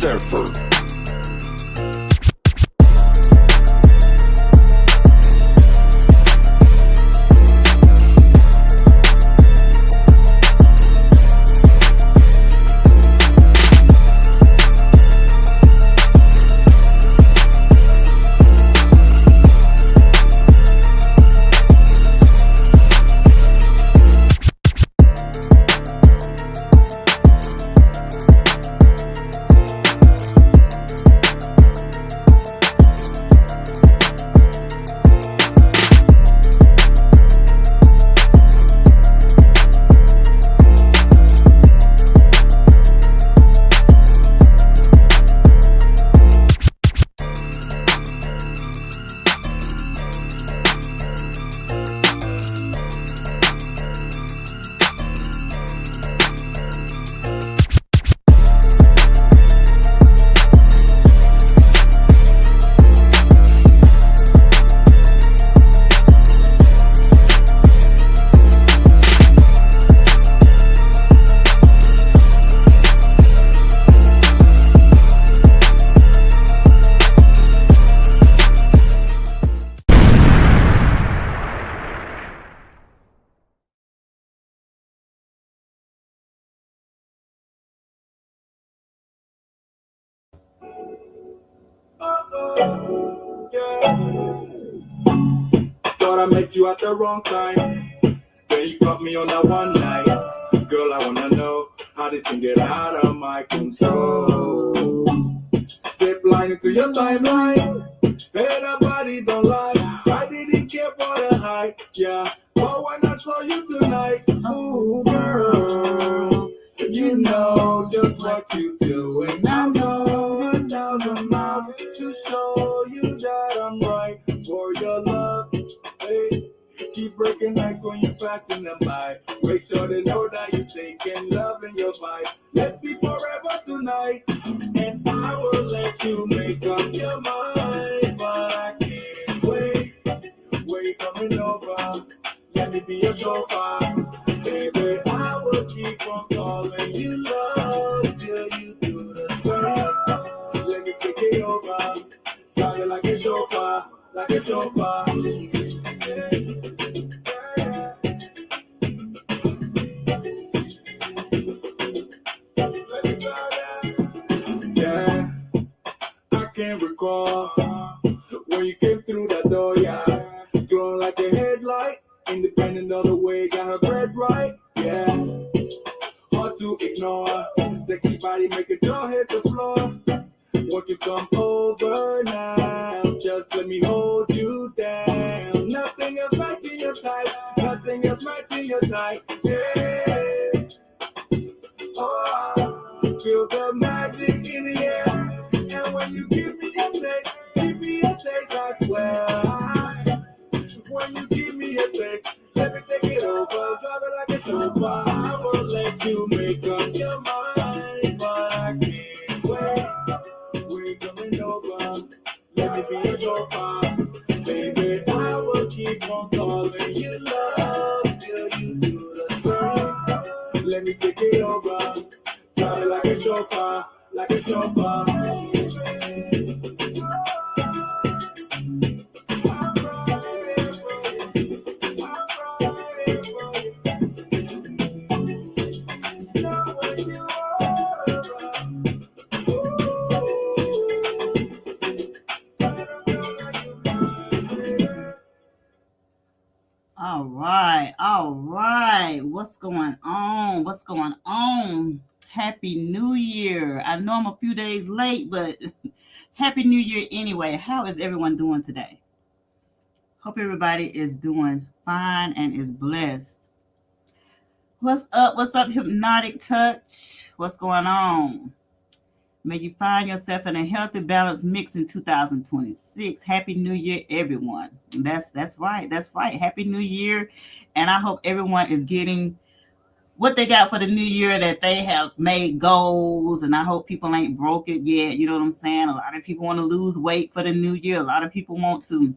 Sanford. Yeah. Thought I met you at the wrong time. Then you caught me on that one night. Girl, I wanna know how this can get out of my control. Zip line into your timeline. Hey, that body don't lie. I didn't care for the hype. Yeah, but when I saw you tonight, ooh, girl, you know just what you do. And I know 1,000 miles to show you that I'm right for your love. Hey, keep breaking necks when you're passing them by. Make sure they know that you're taking love in your vibe. Let's be forever tonight. And I will let you make up your mind. But I can't wait. Wait, coming over. Let me be your chauffeur. Baby, I will keep on calling you love till you do the same. Let me take it over. Drive it like a chauffeur. Like a chauffeur. Yeah, I can't recall when you came through that door, yeah. Glowing like a headlight, independent of the way, got her bread right, yeah. Hard to ignore, sexy body making your hit the floor. Won't you come over now? Just let me hold you down. Nothing else matching your type, nothing else matching your type, yeah. Oh, I feel the magic in the air. And when you give me a taste, I swear. When you give me a taste, let me take it over, drive it like a chauffeur. I will let you make up your mind, but I can't wait. We're coming over, let me be a chauffeur. Baby, I will keep on calling you love till you do the same. Let me take it over, drive it like a chauffeur, like a chauffeur. All right. What's going on? What's going on? Happy New Year. I know I'm a few days late, but Happy New Year anyway. How is everyone doing today? Hope everybody is doing fine and is blessed. What's up? What's up, Hypnotic Touch? What's going on? May you find yourself in a healthy, balanced mix in 2026. Happy New Year, everyone. That's right. That's right. Happy New Year. And I hope everyone is getting what they got for the new year, that they have made goals. And I hope people ain't broke it yet. You know what I'm saying? A lot of people want to lose weight for the new year. A lot of people want to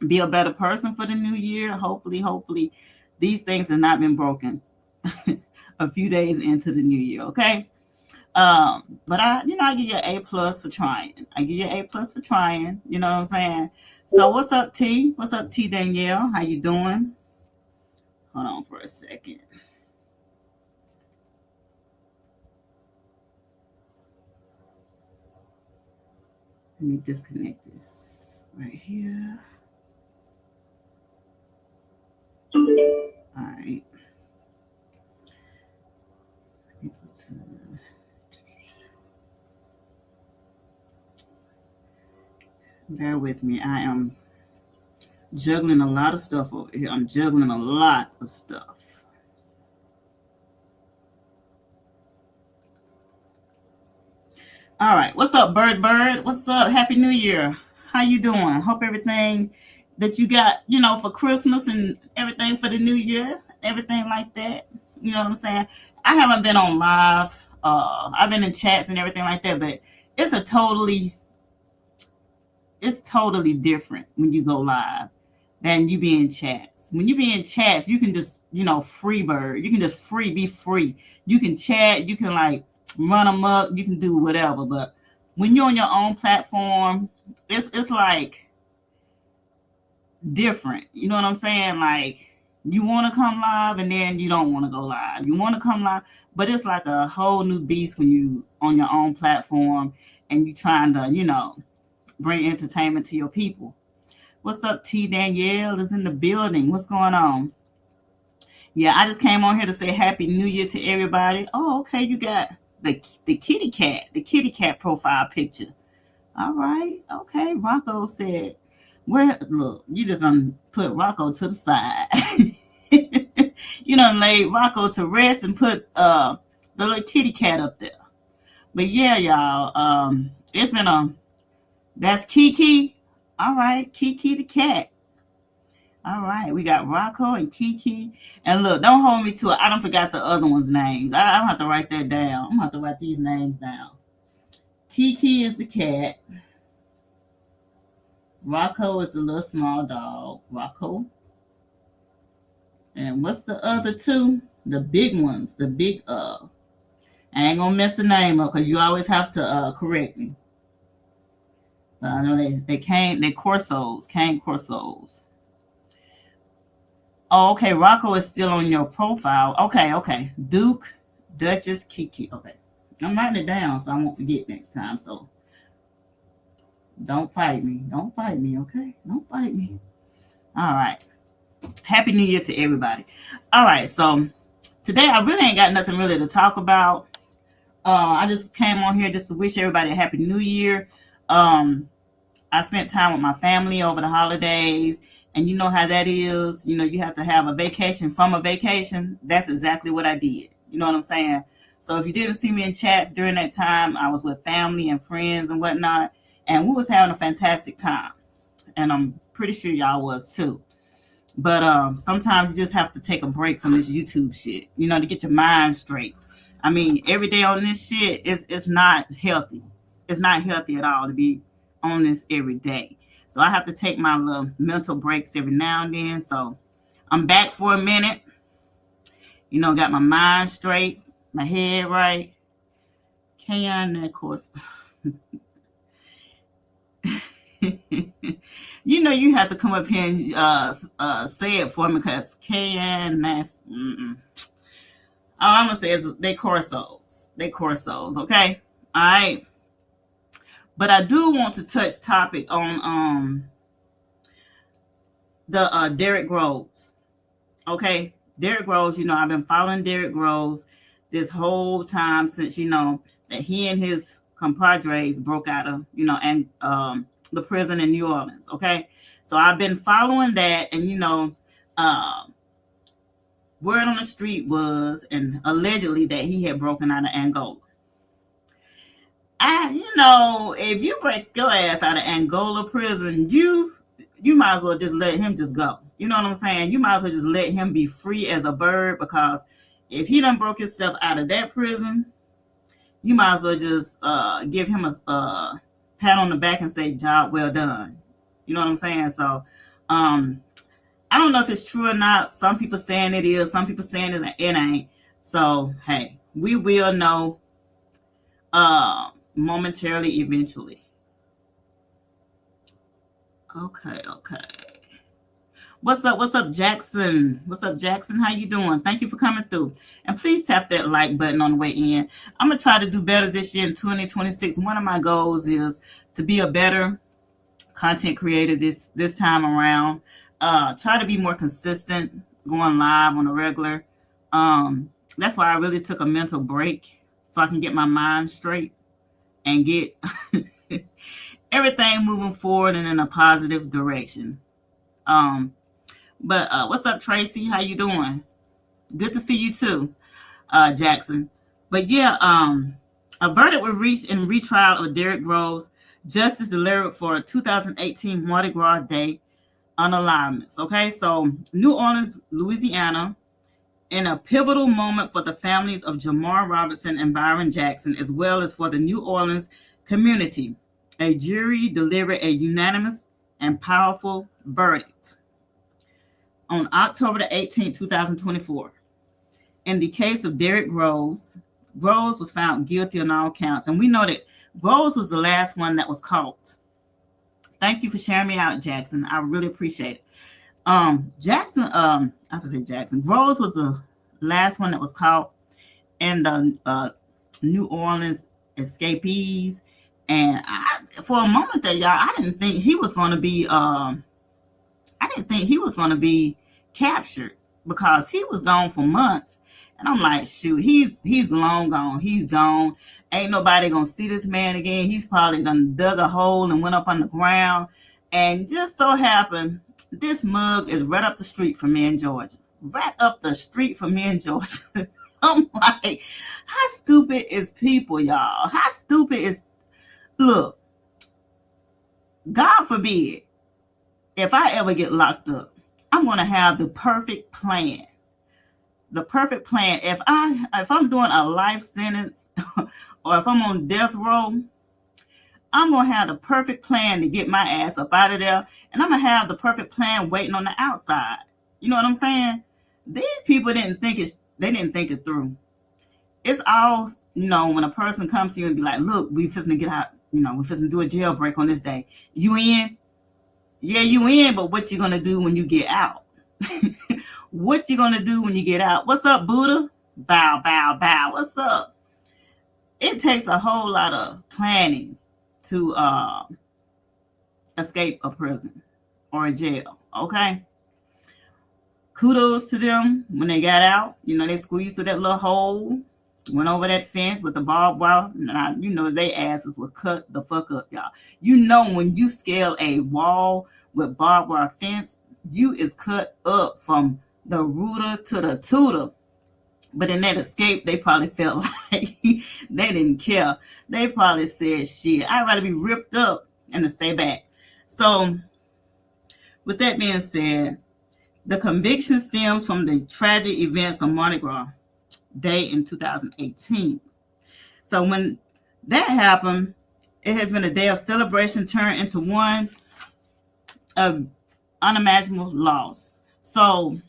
be a better person for the new year. Hopefully, these things have not been broken a few days into the new year. Okay. But I give you an A+ for trying. I give you an A+ for trying. You know what I'm saying? So what's up, T? What's up, T Danielle? How you doing? Hold on for a second. Let me disconnect this right here. All right. Bear with me. I am juggling a lot of stuff over here. I'm juggling a lot of stuff. All right. What's up, Bird? What's up? Happy New Year. How you doing? Hope everything that you got, for Christmas and everything for the New Year, everything like that. You know what I'm saying? I haven't been on live. I've been in chats and everything like that, but it's totally different when you go live than you be in chats. When you be in chats, you can just, free bird. You can just be free. You can chat. You can run amok. You can do whatever. But when you're on your own platform, it's like different. You know what I'm saying? Like you want to come live and then you don't want to go live. You want to come live, but it's like a whole new beast when you on your own platform and you trying to, bring entertainment to your people. What's up, T Danielle is in the building. What's going on? Yeah, I just came on here to say Happy New Year to everybody. Oh, okay, you got the kitty cat profile picture. All right, okay. Rocco said, "Where? Look, you just put Rocco to the side. You done laid Rocco to rest and put the little kitty cat up there." But yeah, y'all, it's been that's Kiki. All right, Kiki the cat. All right, we got Rocco and Kiki. And look, don't hold me to it. I don't forgot the other one's names. I don't have to write that down. I'm going to have to write these names down. Kiki is the cat. Rocco is the little small dog. Rocco. And what's the other two? The big ones. The big, I ain't going to mess the name up because you always have to correct me. But I know they Corsos. Cane Corsos. Oh, okay. Rocco is still on your profile. Okay. Duke, Duchess, Kiki. Okay. I'm writing it down so I won't forget next time. So don't fight me. Okay? Don't fight me. All right. Happy New Year to everybody. All right. So today I really ain't got nothing really to talk about. I just came on here just to wish everybody a Happy New Year. I spent time with my family over the holidays. And you know how that is. You have to have a vacation from a vacation. That's exactly what I did. You know what I'm saying? So if you didn't see me in chats during that time, I was with family and friends and whatnot. And we was having a fantastic time. And I'm pretty sure y'all was too. But sometimes you just have to take a break from this YouTube shit, to get your mind straight. I mean, every day on this shit, it's not healthy. It's not healthy at all to be on this every day. So I have to take my little mental breaks every now and then. So I'm back for a minute. Got my mind straight, my head right. Kayan, of course. You have to come up here and say it for me because Kayan, that's... All I'm going to say is they Corsos. Okay? All right? But I do want to touch topic on the Derrick Groves. Okay? Derrick Groves, I've been following Derrick Groves this whole time since, that he and his compadres broke out of, and the prison in New Orleans. Okay? So I've been following that and, word on the street was, and allegedly that he had broken out of Angola. If you break your ass out of Angola prison, you might as well just let him just go. You know what I'm saying? You might as well just let him be free as a bird because if he done broke himself out of that prison, you might as well just give him a pat on the back and say, job well done. You know what I'm saying? So, I don't know if it's true or not. Some people saying it is. Some people saying it ain't. So, hey, we will know momentarily, eventually. Okay. What's up, Jackson? What's up, Jackson? How you doing? Thank you for coming through. And please tap that like button on the way in. I'm going to try to do better this year in 2026. One of my goals is to be a better content creator this time around. Try to be more consistent, going live on a regular. That's why I really took a mental break so I can get my mind straight and get everything moving forward and in a positive direction. But what's up, Tracy? How you doing? Good to see you too, Jackson. But yeah, a verdict was reached in retrial of Derrick Rose. Justice delivered for 2018 Mardi Gras Day unalivenments. Okay, so New Orleans, Louisiana, in a pivotal moment for the families of Jamar Robinson and Byron Jackson, as well as for the New Orleans community, a jury delivered a unanimous and powerful verdict on October the 18th, 2024. In the case of Derrick Rose, Rose was found guilty on all counts. And we know that Rose was the last one that was caught. Thank you for sharing me out, Jackson. I really appreciate it. Jackson, I would say Jackson. Rose was the last one that was caught in the New Orleans escapees. And for a moment there, y'all, I didn't think he was going to be captured because he was gone for months. And I'm like, shoot, he's long gone. He's gone. Ain't nobody gonna see this man again. He's probably done dug a hole and went up on the ground. And just so happened, this mug is right up the street from me in Georgia. Right up the street from me in Georgia. I'm like, how stupid is people, y'all? How stupid is... Look, God forbid, if I ever get locked up, I'm going to have the perfect plan. The perfect plan. If I'm doing a life sentence or if I'm on death row, I'm going to have the perfect plan to get my ass up out of there. And I'm going to have the perfect plan waiting on the outside. You know what I'm saying? These people didn't think it through. It's all, when a person comes to you and be like, look, we fixing to get out, we fixing to do a jailbreak on this day. You in? Yeah, you in, but what you going to do when you get out? What you gonna do when you get out? What's up, Buddha? Bow, bow, bow. What's up? It takes a whole lot of planning to escape a prison or a jail. Okay. Kudos to them when they got out. They squeezed through that little hole, went over that fence with the barbed wire. They asses were cut the fuck up, y'all. When you scale a wall with barbed wire fence, you is cut up from the rooter to the tutor. But in that escape, they probably felt like they didn't care. They probably said, shit, I'd rather be ripped up and to stay back. So with that being said, the conviction stems from the tragic events of Mardi Gras Day in 2018. So when that happened, it has been a day of celebration turned into one of unimaginable loss. So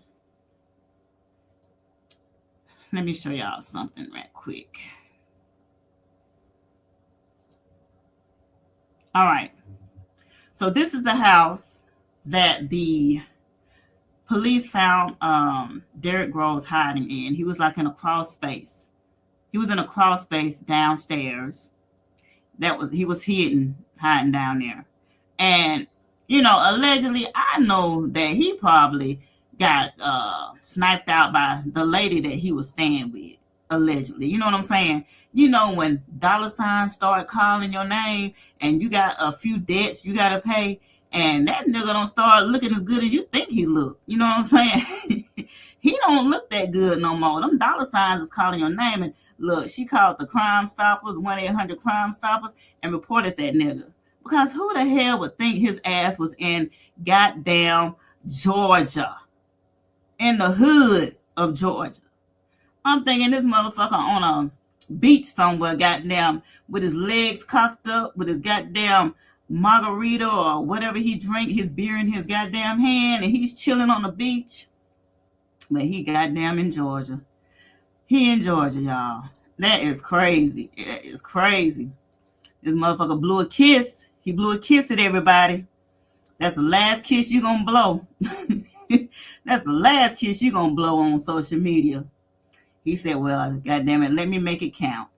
let me show y'all something right quick. All right. So this is the house that the police found Derrick Rose hiding in. He was like in a crawl space. He was in a crawl space downstairs. He was hiding, hiding down there. And allegedly, I know that he probably got sniped out by the lady that he was staying with, allegedly. You know what I'm saying? When dollar signs start calling your name and you got a few debts you got to pay, and that nigga don't start looking as good as you think he look. You know what I'm saying? He don't look that good no more. Them dollar signs is calling your name. And look, she called the Crime Stoppers, 1-800 Crime Stoppers, and reported that nigga. Because who the hell would think his ass was in goddamn Georgia? In the hood of Georgia. I'm thinking this motherfucker on a beach somewhere, goddamn, with his legs cocked up, with his goddamn margarita or whatever he drink, his beer in his goddamn hand, and he's chilling on the beach. But he goddamn in Georgia. He in Georgia, y'all. That is crazy. It is crazy. This motherfucker blew a kiss. He blew a kiss at everybody. That's the last kiss you gonna blow. That's the last kiss you gonna blow on social media. He said, well, goddamn it, let me make it count.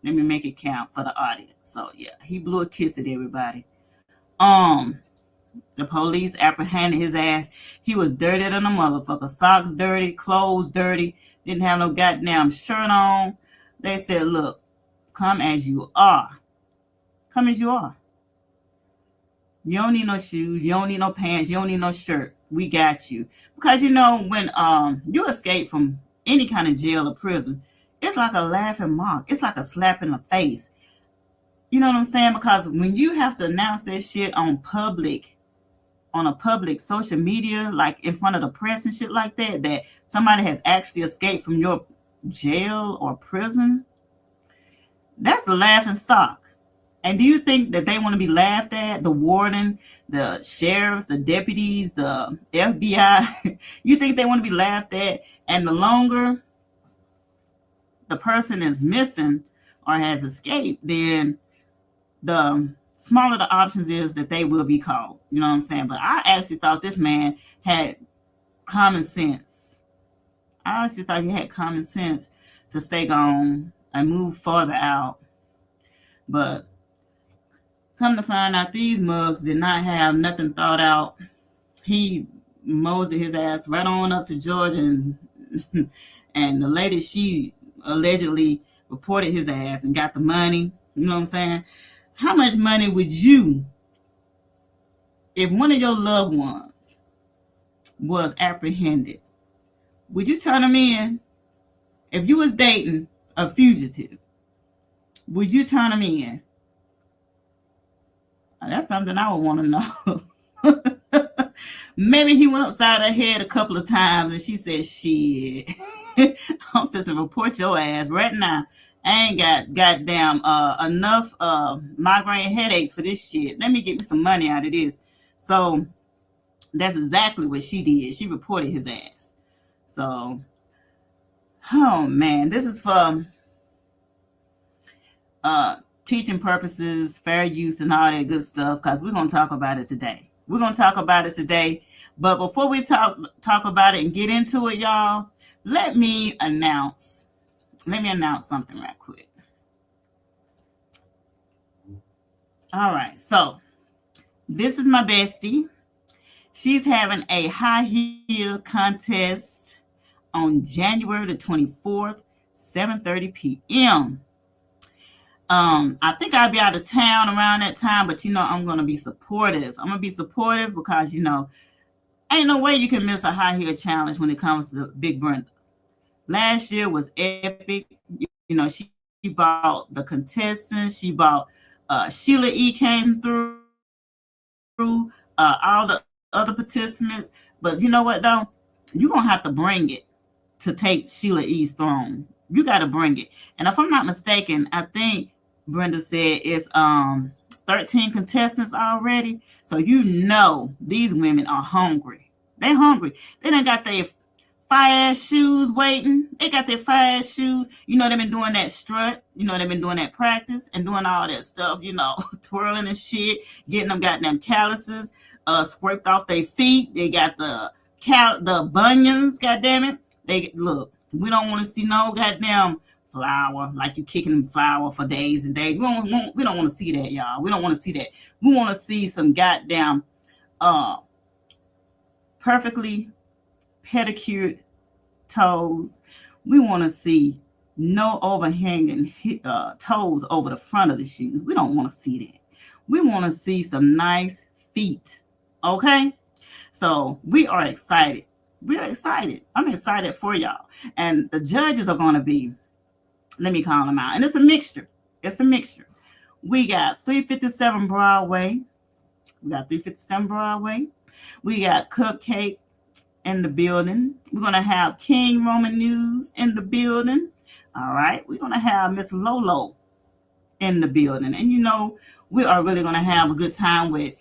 Let me make it count for the audience. So yeah, he blew a kiss at everybody. The police apprehended his ass. He was dirty than a motherfucker. Socks dirty, clothes dirty, didn't have no goddamn shirt on. They said, look, come as you are. Come as you are. You don't need no shoes. You don't need no pants. You don't need no shirt. We got you. Because, you know, when you escape from any kind of jail or prison, it's like a laughing mock. It's like a slap in the face. You know what I'm saying? Because when you have to announce that shit on a public social media, like in front of the press and shit like that, that somebody has actually escaped from your jail or prison, that's the laughing stock. And do you think that they want to be laughed at? The warden, the sheriffs, the deputies, the FBI, you think they want to be laughed at? And the longer the person is missing or has escaped, then the smaller the options is that they will be caught. You know what I'm saying? But I actually thought this man had common sense. I honestly thought he had common sense to stay gone and move further out. But come to find out, these mugs did not have nothing thought out. He moseyed his ass right on up to Georgia, and the lady, she allegedly reported his ass and got the money. You know what I'm saying? How much money would you, if one of your loved ones was apprehended, would you turn them in? If you was dating a fugitive, would you turn them in? That's something I would want to know. Maybe he went upside her head a couple of times and she said, shit, I'm fixing to report your ass right now. I ain't got goddamn enough migraine headaches for this shit. Let me get me some money out of this. So that's exactly what she did. She reported his ass. So, oh man, this is for teaching purposes, fair use, and all that good stuff, because we're going to talk about it today. We're going to talk about it today. But before we talk about it and get into it, y'all, let me announce something right quick. All right, so this is my bestie. She's having a high heel contest on January the 24th, 7:30 p.m. I think I'll be out of town around that time, but you know, I'm going to be supportive. I'm going to be supportive because, you know, ain't no way you can miss a high heel challenge when it comes to Big Brenda. Last year was epic. You know, she bought the contestants. She bought Sheila E. came through, all the other participants. But you know what, though? You're going to have to bring it to take Sheila E.'s throne. You got to bring it. And if I'm not mistaken, I think Brenda said it's 13 contestants already. So you know these women are hungry. They're hungry. They done got their fire-ass shoes waiting. They got their fire-ass shoes. You know, they've been doing that strut. You know, they've been doing that practice and doing all that stuff, you know, twirling and shit, getting them goddamn calluses scraped off their feet. They got the bunions, goddamn it. Look, we don't want to see no goddamn flour, like you kicking flour for days and days. We don't want to see that, y'all. We don't want to see that. We want to see some goddamn perfectly pedicured toes. We want to see no overhanging toes over the front of the shoes. We don't want to see that. We want to see some nice feet. Okay? So we are excited. We're excited. I'm excited for y'all. And the judges are going to be, let me call them out. And it's a mixture. It's a mixture. We got 357 Broadway. We got Cupcake in the building. We're going to have King Roman News in the building. All right. We're going to have Miss Lolo in the building. And, you know, we are really going to have a good time with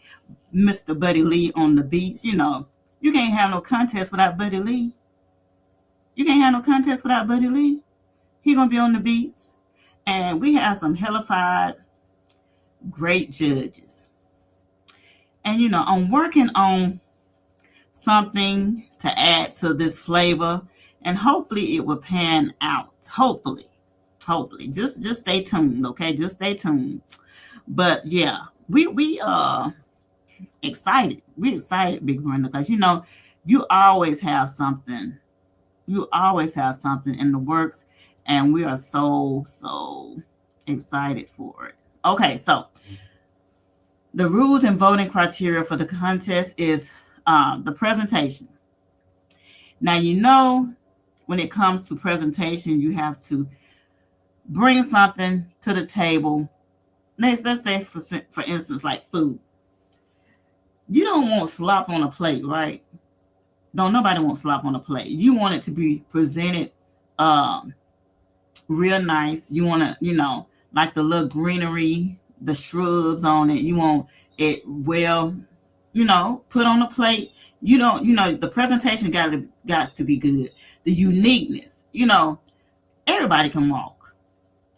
Mr. Buddy Lee on the beats. You know, you can't have no contest without Buddy Lee. You can't have no contest without Buddy Lee. He's going to be on the beats. And we have some hellified great judges. And I'm working on something to add to this flavor, and hopefully it will pan out. Hopefully. Just stay tuned, okay? Just stay tuned. But yeah, we excited. We excited, Big Brenda, because you always have something. You always have something in the works, and we are so excited for it. Okay, so the rules and voting criteria for the contest is the presentation. Now, when it comes to presentation, you have to bring something to the table. Let's say, for instance, like food. You don't want slop on a plate, right? Don't nobody want slop on a plate. You want it to be presented real nice. You want to, like the little greenery, the shrubs on it. You want it well, put on a plate. The presentation got to be good. The uniqueness, everybody can walk.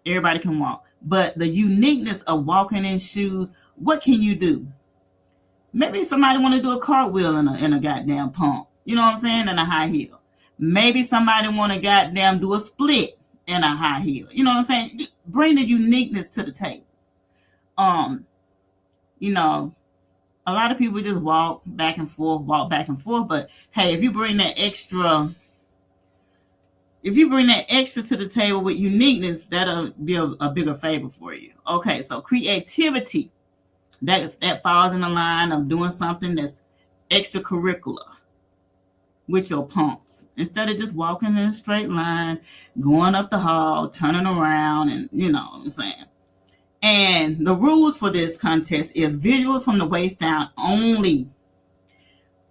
Everybody can walk. But the uniqueness of walking in shoes, what can you do? Maybe somebody want to do a cartwheel in a goddamn pump. You know what I'm saying? In a high heel. Maybe somebody want to goddamn do a split in a high heel. You know what I'm saying? Bring the uniqueness to the table. A lot of people just walk back and forth. But hey, if you bring that extra to the table with uniqueness, that'll be a bigger favor for you. Okay, so creativity, that falls in the line of doing something that's extracurricular with your pumps. Instead of just walking in a straight line, going up the hall, turning around, and you know what I'm saying. And the rules for this contest is visuals from the waist down only.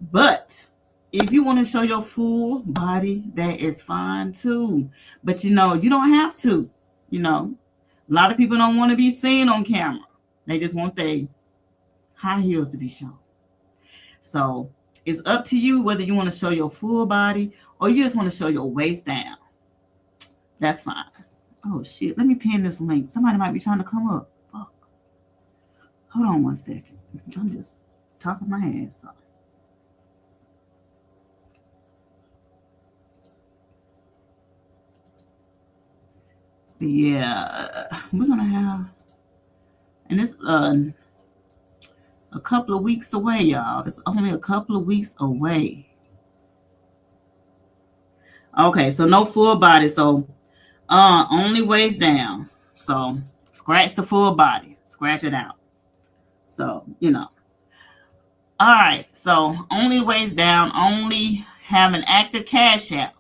But if you want to show your full body, that is fine too. But you don't have to. A lot of people don't want to be seen on camera. They just want their high heels to be shown. So it's up to you whether you want to show your full body or you just want to show your waist down. That's fine. Oh shit, let me pin this link. Somebody might be trying to come up. Fuck. Hold on one second. I'm just talking my ass off. Yeah, we're gonna have, and it's a couple of weeks away, y'all. It's only a couple of weeks away. Okay, so no full body, so only waist down. So scratch the full body, scratch it out. So all right, so only waist down, only have an active Cash App.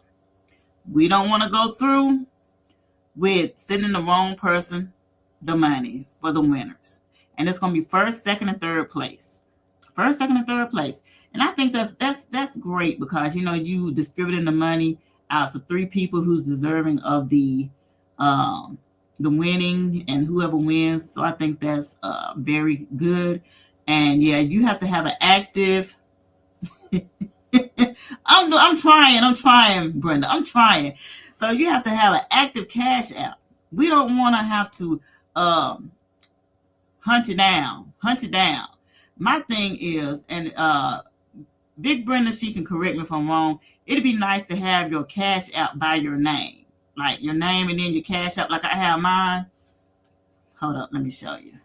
We don't want to go through with sending the wrong person the money for the winners. And it's going to be first, second, and third place. First, second, and third place. And I think that's great because, you distributing the money out to 3 people who's deserving of the winning and whoever wins. So I think that's very good. And yeah, you have to have an active. I'm trying, Brenda. I'm trying. So you have to have an active Cash App. We don't want to have to hunt it down. My thing is, and Big Brenda, she can correct me if I'm wrong. It'd be nice to have your Cash App by your name, like your name and then your Cash App, like I have mine. Hold up, let me show you.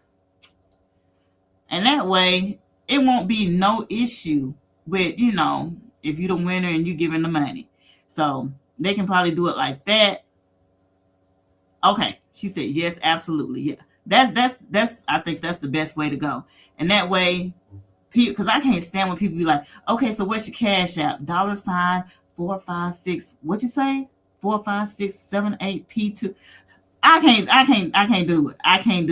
And that way, it won't be no issue with, if you're the winner and you giving the money. So they can probably do it like that. Okay, she said yes, absolutely, yeah. That's I think that's the best way to go. And that way, because I can't stand when people be like, okay, so what's your Cash App? $456. What you say? 45678P2. I can't do it. I can't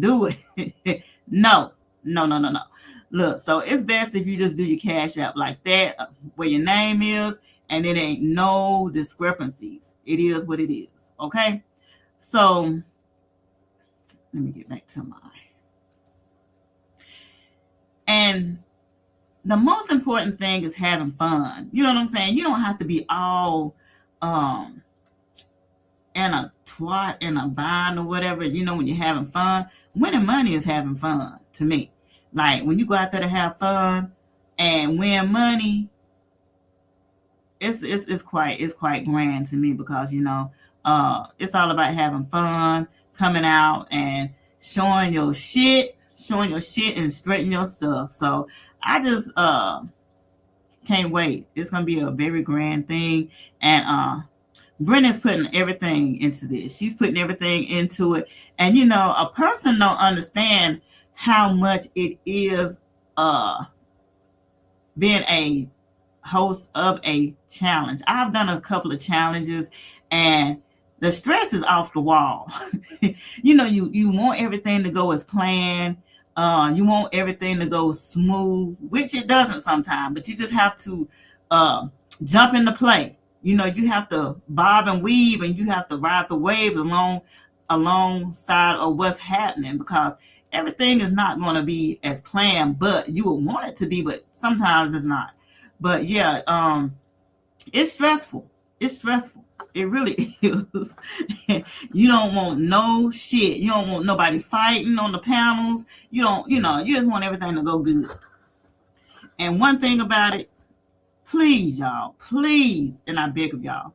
do it. No. Look, so it's best if you just do your Cash App like that, where your name is, and it ain't no discrepancies. It is what it is. Okay. So let me get back to mine. And the most important thing is having fun. You know what I'm saying? You don't have to be all in and a twat and a bind or whatever, when you're having fun. Winning money is having fun to me. Like when you go out there to have fun and win money, it's quite grand to me, because it's all about having fun, coming out and showing your shit and straightening your stuff. So I just can't wait. It's gonna be a very grand thing. And Brenda's putting everything into this. She's putting everything into it. And a person don't understand how much it is being a host of a challenge. I've done a couple of challenges, and the stress is off the wall. You want everything to go as planned. You want everything to go smooth, which it doesn't sometimes, but you just have to jump into play. You have to bob and weave, and you have to ride the waves alongside of what's happening, because everything is not going to be as planned, but you would want it to be, but sometimes it's not. But yeah, it's stressful. It's stressful. It really is. You don't want no shit. You don't want nobody fighting on the panels. You just want everything to go good. And one thing about it, please, y'all, please, and I beg of y'all,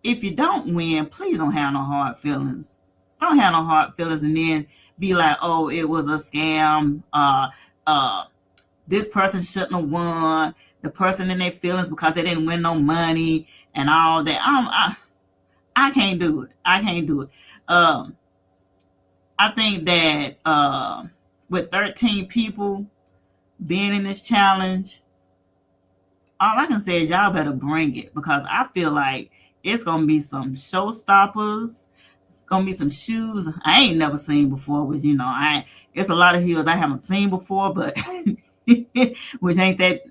if you don't win, please don't have no hard feelings. Don't have no hard feelings and then be like, oh, it was a scam. This person shouldn't have won. The person in their feelings because they didn't win no money and all that. I can't do it. I can't do it. I think that with 13 people being in this challenge, all I can say is y'all better bring it, because I feel like it's going to be some showstoppers. It's going to be some shoes I ain't never seen before. With it's a lot of heels I haven't seen before, but which ain't that,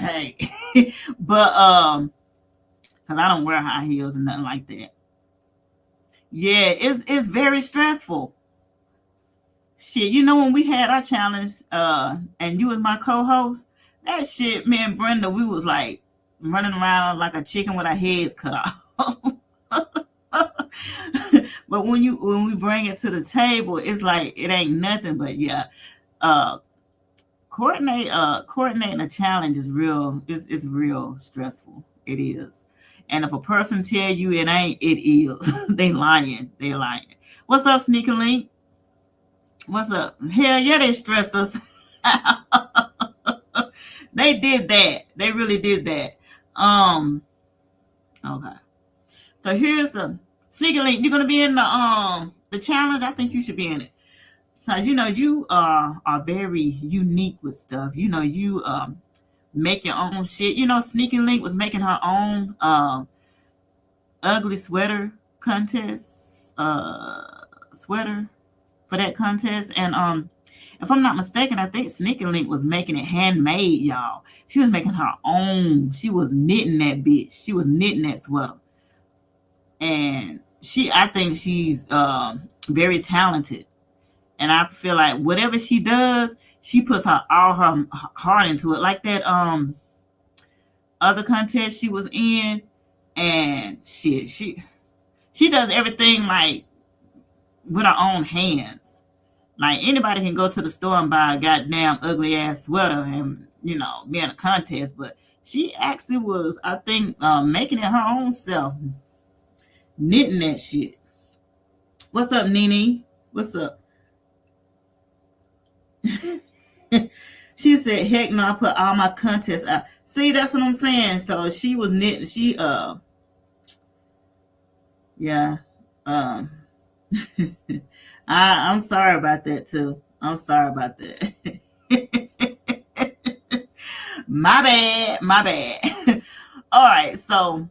hey. But because I don't wear high heels and nothing like that. Yeah, it's very stressful. Shit, when we had our challenge, and you was my co-host, that shit, me and Brenda, we was like running around like a chicken with our heads cut off. But when we bring it to the table, it's like it ain't nothing. But yeah, coordinating a challenge is real. It's real stressful. It is. And if a person tell you it ain't, it is. They lying. What's up, Sneaker Link? What's up? Hell yeah, they stressed us. They did that. They really did that. Okay. So here's the Sneaker Link. You're gonna be in the challenge. I think you should be in it, because you are very unique with stuff. You make your own shit. Sneaker Link was making her own ugly sweater contest sweater for that contest. And if I'm not mistaken, I think Sneaker Link was making it handmade, y'all. She was making her own. She was knitting that bitch. She was knitting that sweater. And I think she's very talented. And I feel like whatever she does, she puts all her heart into it. Like that other contest she was in, and shit, she does everything like with her own hands. Like anybody can go to the store and buy a goddamn ugly ass sweater and be in a contest, but she actually was, I think, making it her own self, knitting that shit. What's up, Nene? What's up? She said, heck no, I put all my contests out. See, that's what I'm saying. So she was knitting. She yeah. I'm sorry about that too. I'm sorry about that. My bad. All right, so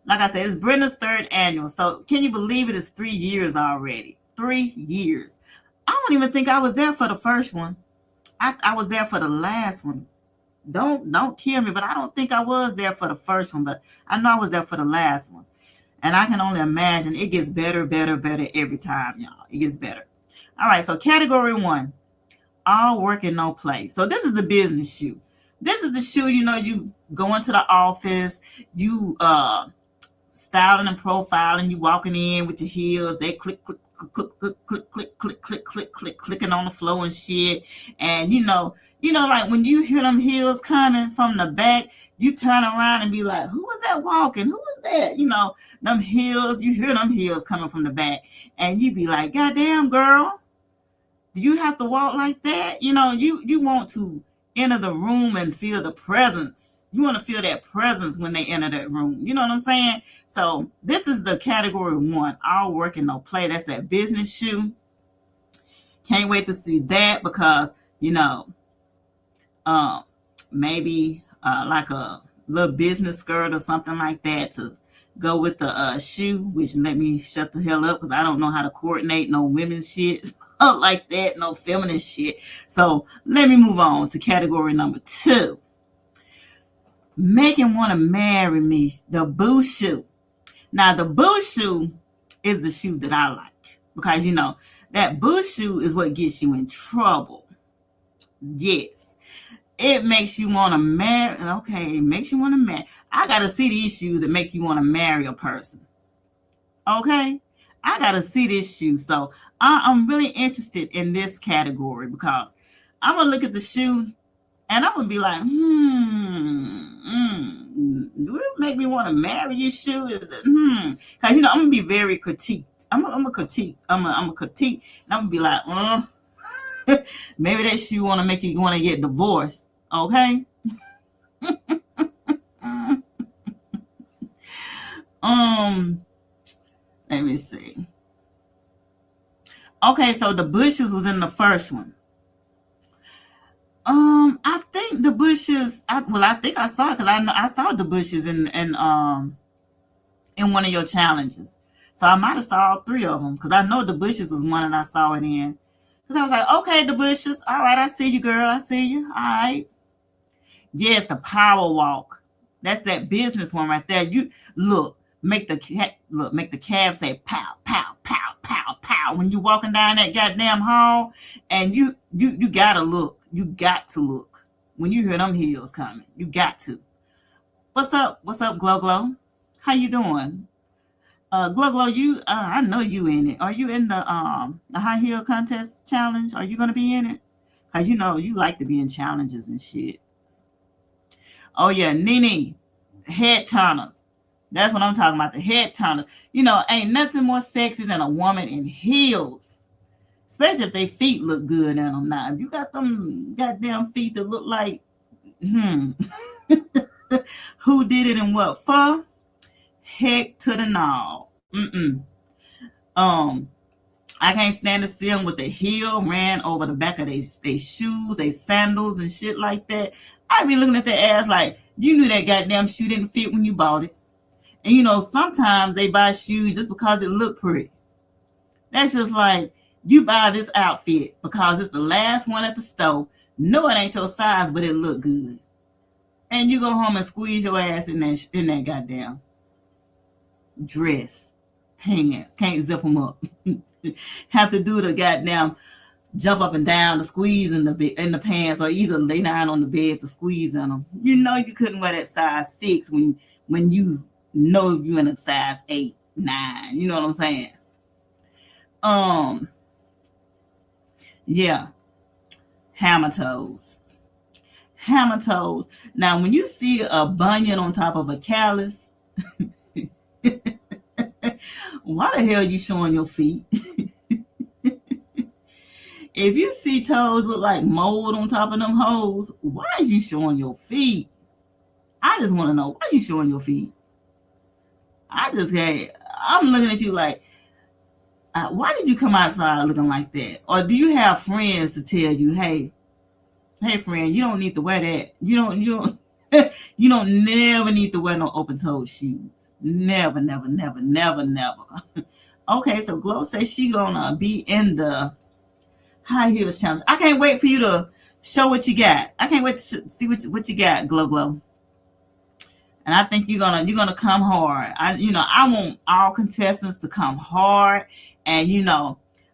like I said, it's Brenda's 3rd annual. So can you believe it is 3 years already? 3 years. I don't even think I was there for the first one. I was there for the last one. Don't kill me, but I don't think I was there for the first one, but I know I was there for the last one. And I can only imagine it gets better every time, y'all. It gets better. All right, so category 1, all work and no play. So this is the business shoe. This is the shoe, you go into the office, you styling and profiling. You walking in with your heels, they click, click, click, click, click, click, click, click, click, click, click, clicking on the floor and shit. And like when you hear them heels coming from the back, you turn around and be like, who was that walking? Who was that? Them heels, you hear them heels coming from the back, and you be like, goddamn, girl, do you have to walk like that? You want to enter the room and feel the presence. You want to feel that presence when they enter that room. You know what I'm saying? So this is the category 1, all work and no play. That's that business shoe. Can't wait to see that because, maybe like a little business skirt or something like that to go with the shoe, which let me shut the hell up because I don't know how to coordinate no women's shit like that, no feminine shit. So let me move on to category number 2. Make him want to marry me, the boo shoe. Now the boo shoe is the shoe that I like because that boo shoe is what gets you in trouble. Yes. It makes you want to marry. Okay, it makes you want to marry. I got to see these shoes that make you want to marry a person. Okay? I got to see this shoe. So I'm really interested in this category because I'm going to look at the shoe and I'm going to be like, do it make me want to marry your shoe? Is it, Because, I'm going to be very critiqued. I'm a critique. I'm a critique. And I'm going to be like, maybe that shoe want to make you want to get divorced. Okay. Let me see. Okay, so the bushes was in the first one. I think the bushes. I think I saw it because I saw the bushes in one of your challenges. So I might have saw all 3 of them because I know the bushes was one that I saw it in. Because I was like, okay, the bushes. All right, I see you, girl. I see you. All right. Yes, the power walk. That's that business one right there. You make the calf say pow, pow, pow, pow, pow when you walking down that goddamn hall, and you gotta look. You got to look when you hear them heels coming. You got to. What's up? What's up, Glow Glow? How you doing? Glow Glow, you I know you in it. Are you in the high heel contest challenge? Are you gonna be in it? Cause you like to be in challenges and shit. Oh yeah, Nene, head turners. That's what I'm talking about. The head turners. Ain't nothing more sexy than a woman in heels, especially if their feet look good in them. Now, if you got them goddamn feet that look like, who did it and what for? Heck to the no. I can't stand to see them with the heel ran over the back of their shoes, their sandals and shit like that. I be looking at their ass like, you knew that goddamn shoe didn't fit when you bought it. And sometimes they buy shoes just because it looked pretty. That's just like, you buy this outfit because it's the last one at the store. No, it ain't your size, but it look good. And you go home and squeeze your ass in that goddamn dress, pants, can't zip them up. Have to do the goddamn jump up and down to squeeze in the pants, or either lay down on the bed to squeeze in them. You couldn't wear that size 6 when you know you in a size 8, 9. You know what I'm saying? Yeah. Hammer toes. Now, when you see a bunion on top of a callus, why the hell are you showing your feet? If you see toes look like mold on top of them hoes, why is you showing your feet? I just want to know, why are you showing your feet? I'm looking at you like, why did you come outside looking like that? Or do you have friends to tell you, hey friend, you don't need to wear that. You don't never need to wear no open-toed shoes. Never. Okay, so Glow says she gonna be in the high heels challenge. I can't wait for you to show what you got. I can't wait to see what you got, Glow. And I think you're gonna come hard. I want all contestants to come hard and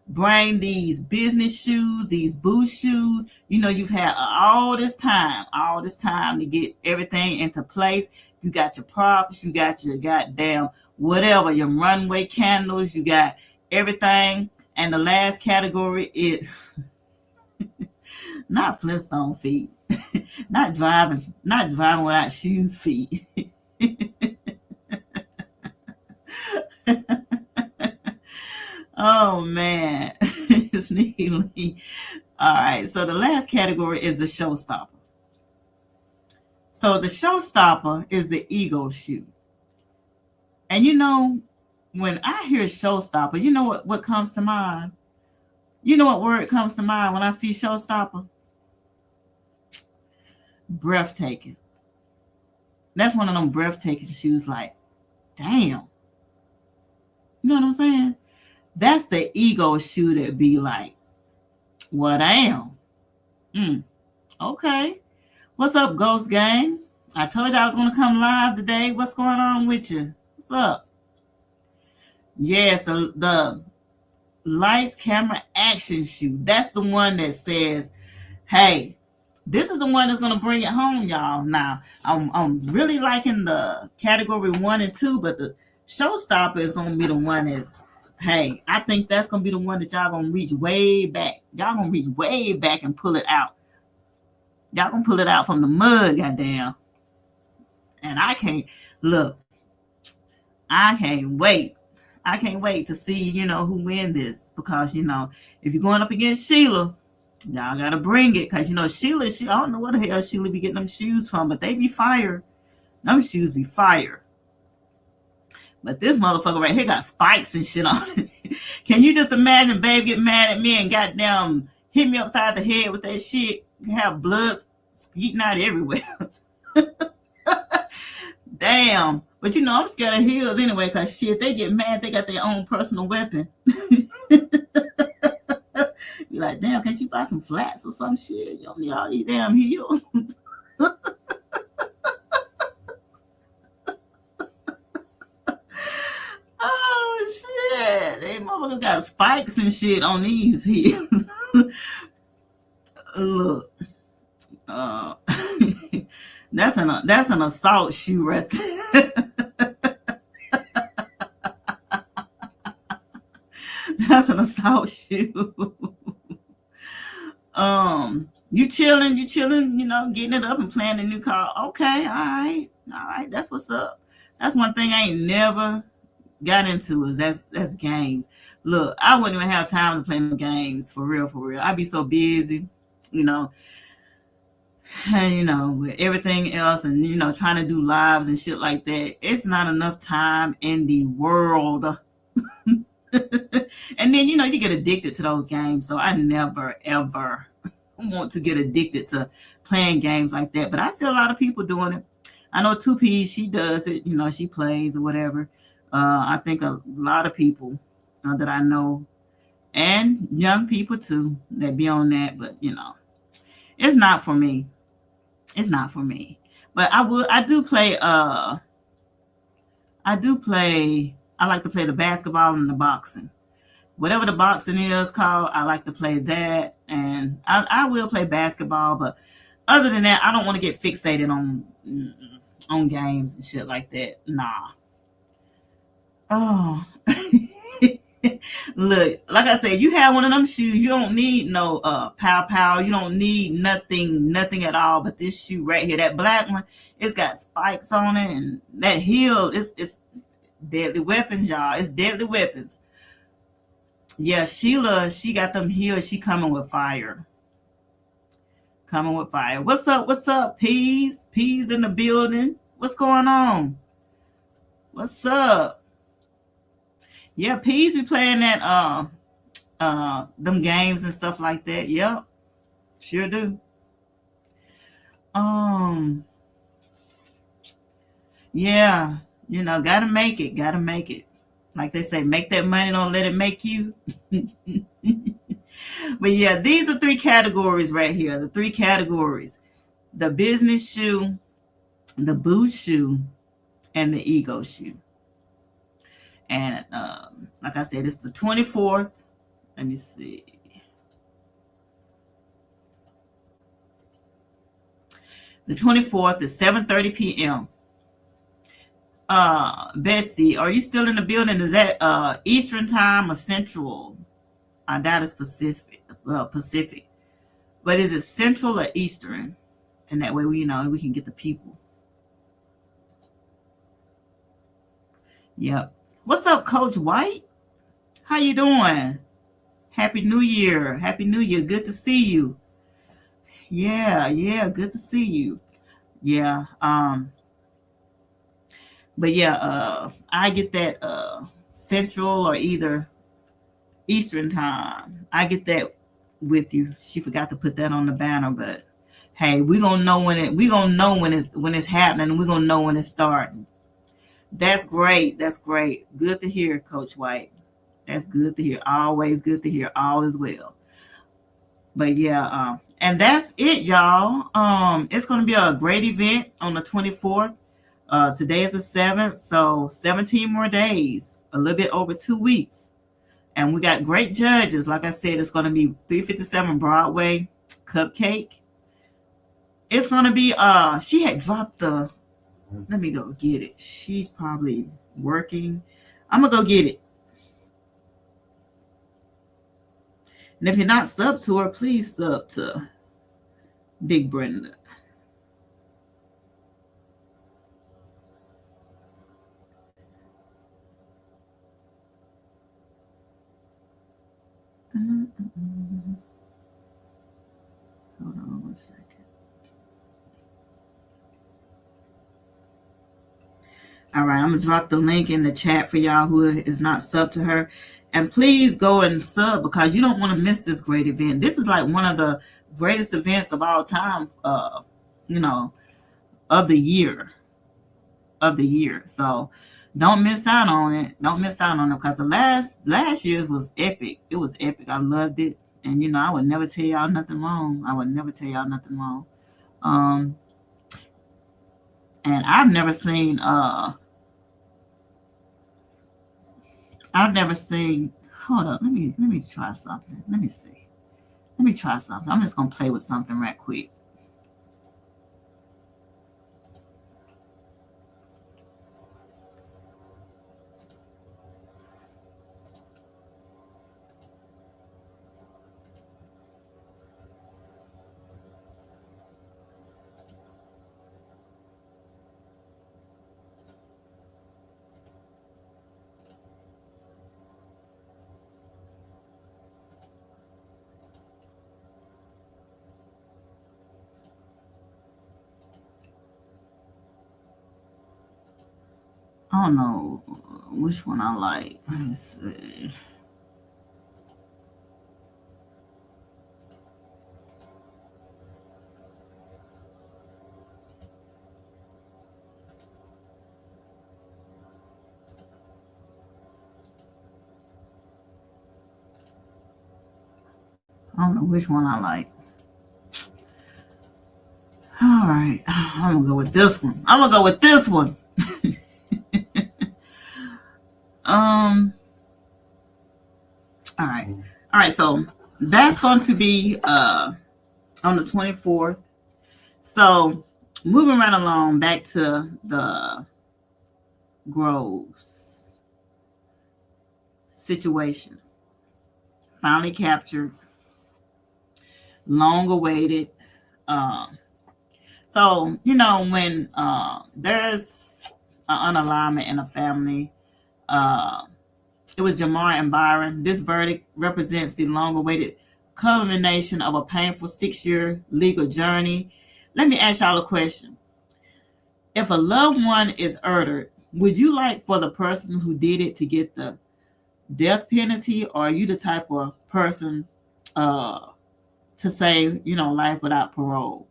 bring these business shoes, these boo shoes. You know, you've had all this time to get everything into place. You got your props, you got your goddamn whatever, your runway candles, you got everything. And the last category is not Flintstone feet, not driving without shoes feet. Oh man, Sneaky Lee. All right, so the last category is the showstopper. So the showstopper is the ego shoe. And you know, when I hear showstopper, you know what comes to mind? You know what word comes to mind when I see showstopper? Breathtaking. That's one of them breathtaking shoes, like, damn. You know what I'm saying? That's the ego shoe that be like, what I am. Okay. What's up, Ghost Gang? I told you I was going to come live today. What's going on with you? What's up? Yes, the lights, camera, action shoe. That's the one that says, hey, this is the one that's going to bring it home, y'all. Now, I'm really liking the category 1 and 2, but the showstopper is going to be the one that's, hey, I think that's going to be the one that y'all going to reach way back. Y'all going to reach way back and pull it out. Y'all going to pull it out from the mud, goddamn. And I can't, look, I can't wait. I can't wait to see, you know, who win this. Because, you know, if you're going up against Sheila, y'all got to bring it. Because, you know, Sheila, I don't know where the hell Sheila be getting them shoes from, but they be fire. Them shoes be fire. But this motherfucker right here got spikes and shit on it. Can you just imagine babe get mad at me and goddamn hit me upside the head with that shit? Have blood skeeting out everywhere. Damn. But you know, I'm scared of heels anyway, because shit, they get mad, they got their own personal weapon. Be like, damn, can't you buy some flats or some shit? You don't need all these damn heels. Oh shit. They motherfuckers got spikes and shit on these heels. Look. That's an assault shoe right there. That's an assault shoe. You chilling, you know, getting it up and playing the new car. Okay, all right, that's what's up. That's one thing I ain't never got into is that's games. Look, I wouldn't even have time to play no games for real. I'd be so busy, you know, and you know, with everything else, and you know, trying to do lives and shit like that. It's not enough time in the world. And then, you know, you get addicted to those games. So I never, ever want to get addicted to playing games like that. But I see a lot of people doing it. I know 2P, she does it. You know, she plays or whatever. I think a lot of people that I know, and young people too, that be on that. But, you know, it's not for me. It's not for me. But I do play, I like to play the basketball and the boxing. Whatever the boxing is called, I like to play that. And I will play basketball, but other than that, I don't want to get fixated on games and shit like that. Nah. Oh. Look, like I said, you have one of them shoes, you don't need no pow. You don't need nothing at all. But this shoe right here, that black one, it's got spikes on it, and that heel, it's deadly weapons, y'all. It's deadly weapons. Yeah, Sheila, she got them heels. She coming with fire. What's up, Peas? Peas in the building. What's going on? What's up? Yeah, Peas be playing that them games and stuff like that. Yep. Sure do. Yeah, you know, gotta make it. Like they say, make that money, don't let it make you. But yeah, these are 3 categories right here. The 3 categories: the business shoe, the boot shoe, and the ego shoe. And like I said, it's the 24th. Let me see. The 24th is 7:30 p.m. Betsy, are you still in the building? Is that Eastern time or Central? I doubt it's Pacific. Pacific. But is it Central or Eastern? And that way we can get the people. Yep. What's up, Coach White? How you doing? Happy New Year. Happy New Year. Good to see you. Yeah, good to see you. Yeah. But yeah, I get that Central or either Eastern time. I get that with you. She forgot to put that on the banner, but hey, we're gonna know when it's happening, and we're gonna know when it's starting. That's great. That's great. Good to hear, Coach White. That's good to hear. Always good to hear. All is well. But yeah, and that's it, y'all. It's gonna be a great event on the 24th. Today is the 7th, so 17 more days, a little bit over 2 weeks. And we got great judges. Like I said, it's going to be 357 Broadway Cupcake. It's going to be, she had dropped let me go get it. She's probably working. I'm going to go get it. And if you're not sub to her, please sub to Big Brenda. Hold on 1 second. All right, I'm going to drop the link in the chat for y'all who is not sub to her. And please go and sub because you don't want to miss this great event. This is like one of the greatest events of all time, of the year. So don't miss out on it. Don't miss out on it because the last year's was epic. It was epic. I loved it. And, I would never tell y'all nothing wrong. And I've never seen, hold up, let me try something. Let me see. Let me try something. I'm just going to play with something right quick. I don't know which one I like. Let's see. I don't know which one I like. All right, I'm gonna go with this one. All right. So that's going to be on the 24th. So moving right along back to the Groves situation. Finally captured, long awaited. So when there's an unalignment in a family, it was Jamar and Byron. This verdict represents the long-awaited culmination of a painful 6-year legal journey. Let me ask y'all a question. If a loved one is murdered, would you like for the person who did it to get the death penalty, or are you the type of person to say, life without parole?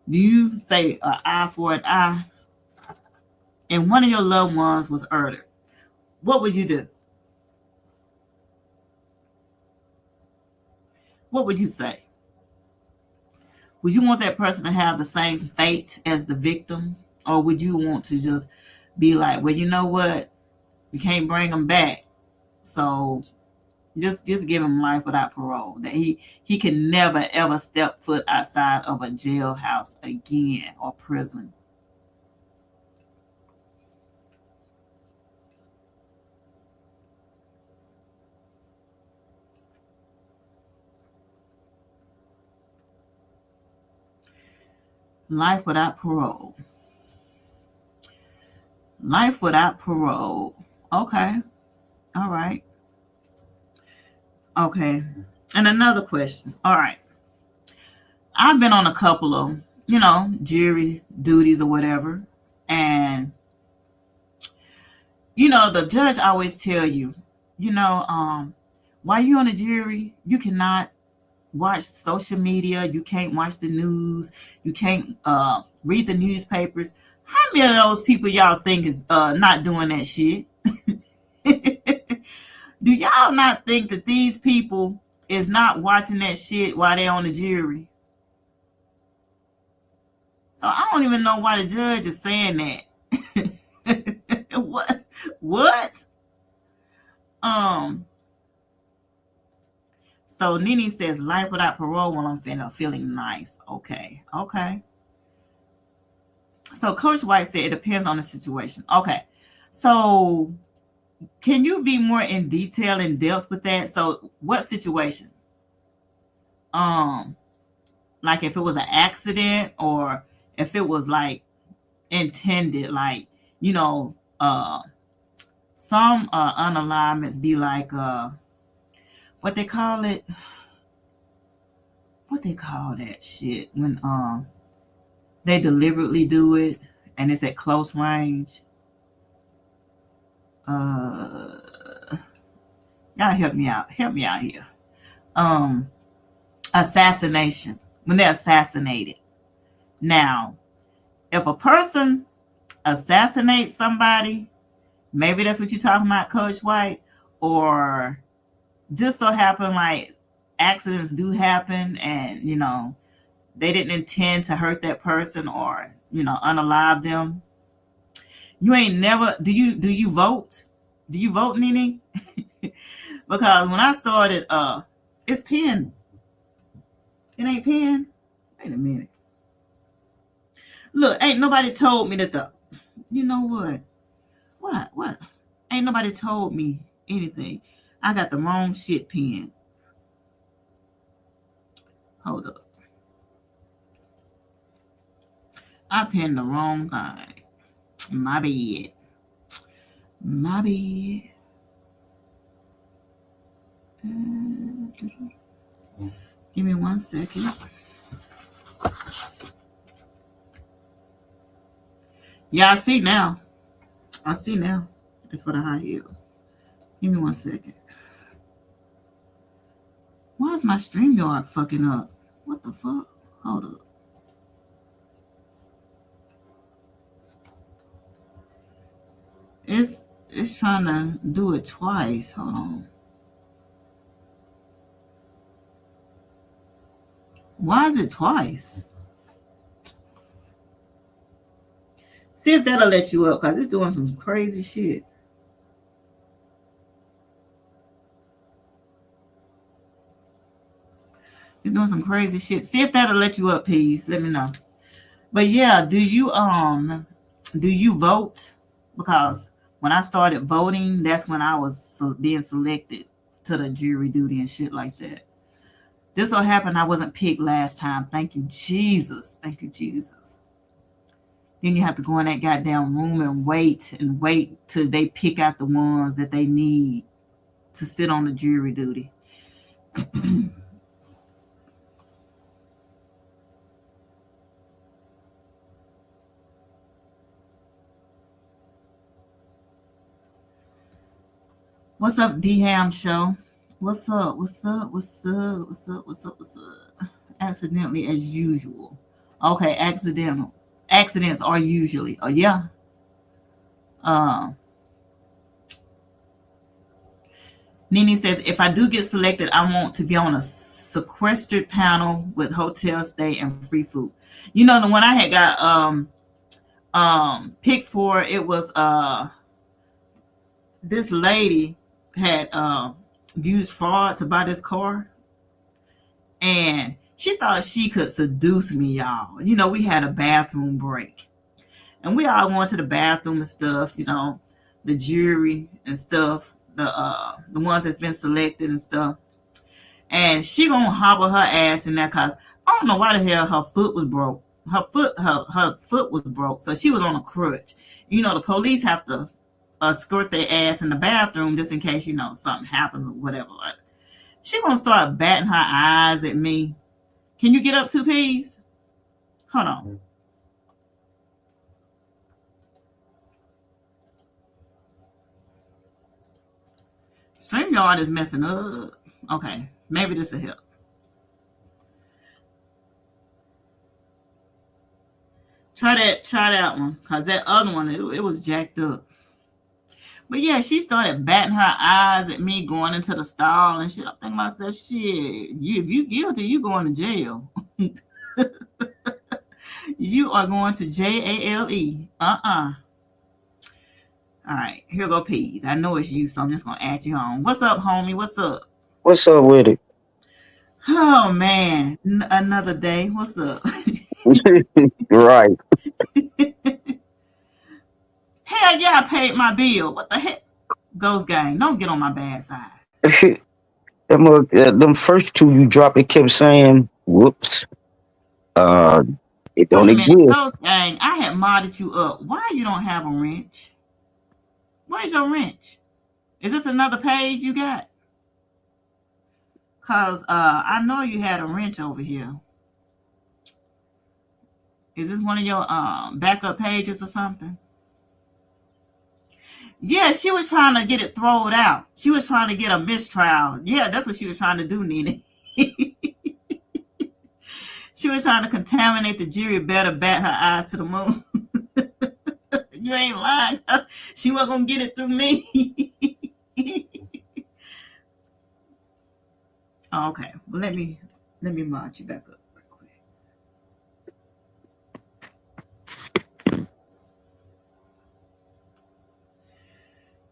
Do you say an eye for an eye? And one of your loved ones was murdered. What would you do? What would you say? Would you want that person to have the same fate as the victim? Or would you want to just be like, well, you know what? You can't bring them back. So Just give him life without parole. That he can never ever step foot outside of a jailhouse again or prison. Life without parole. Life without parole. Okay. All right. Okay. And another question. All right. I've been on a couple of, jury duties or whatever. And, the judge always tell you, while you're on a jury, you cannot watch social media. You can't watch the news. You can't read the newspapers. How many of those people y'all think is not doing that shit? Do y'all not think that these people is not watching that shit while they're on the jury? So I don't even know why the judge is saying that. What? So Nene says life without parole when I'm feeling nice. Okay. So Coach White said it depends on the situation. Okay. So can you be more in detail and depth with that? So what situation? Like if it was an accident or if it was like intended, like, some unalignments be like what they call that shit when they deliberately do it and it's at close range. Y'all help me out here. Assassination, when they're assassinated. Now, if a person assassinates somebody, maybe that's what you're talking about, Coach White, or just so happen like accidents do happen and, they didn't intend to hurt that person or, unalive them. You ain't never, do you vote? Do you vote, Nene? Because when I started, it's pen. It ain't pen. Wait a minute. Look, ain't nobody told me that you know what? What? Ain't nobody told me anything. I got the wrong shit pen. Hold up. I pinned the wrong thing. My bad. Give me 1 second. Yeah, I see now. It's for the high heels. Give me 1 second. Why is my StreamYard fucking up? What the fuck? Hold up. It's trying to do it twice. Hold on. Why is it twice? See if that'll let you up, because it's doing some crazy shit. It's doing some crazy shit. See if that'll let you up, please. Let me know. But yeah, do you vote? Because when I started voting, that's when I was being selected to the jury duty and shit like that. This so happened I wasn't picked last time. Thank you, Jesus. Then you have to go in that goddamn room and wait till they pick out the ones that they need to sit on the jury duty. What's up, D-Ham Show? What's up? Accidentally as usual. Okay, accidents are usually. Oh yeah. Nene says, if I do get selected, I want to be on a sequestered panel with hotel stay and free food. The one I had got picked for, it was this lady had used fraud to buy this car. And she thought she could seduce me, y'all. You know, we had a bathroom break. And we all went to the bathroom and stuff, you know, the jury and stuff, the ones that's been selected and stuff. And she gonna hobble her ass in there because I don't know why the hell her foot was broke. Her foot was broke, so she was on a crutch. You know, the police have to escort their ass in the bathroom just in case, you know, something happens or whatever. Like, she gonna start batting her eyes at me. Can you get up 2 P's? Hold on. StreamYard is messing up. Okay, maybe this will help. Try that one, cause that other one it was jacked up. But yeah, she started batting her eyes at me going into the stall and shit. I'm thinking to myself, shit, if you guilty, you going to jail. You are going to JALE. All right, here go Peas. I know it's you, so I'm just gonna add you on. What's up, homie? What's up? What's up with it? Oh man, another day. What's up? Right. Hell yeah, I paid my bill. What the heck? Ghost Gang, don't get on my bad side. Them first two you dropped, it kept saying, whoops. It don't Wait a minute, exist. Ghost Gang, I had modded you up. Why you don't have a wrench? Where's your wrench? Is this another page you got? Cause I know you had a wrench over here. Is this one of your backup pages or something? Yeah, she was trying to get it thrown out. She was trying to get a mistrial. Yeah, that's what she was trying to do, Nina. She was trying to contaminate the jury. Better bat her eyes to the moon. You ain't lying. She wasn't gonna get it through me. Oh, okay. Well, let me mod you back up real quick.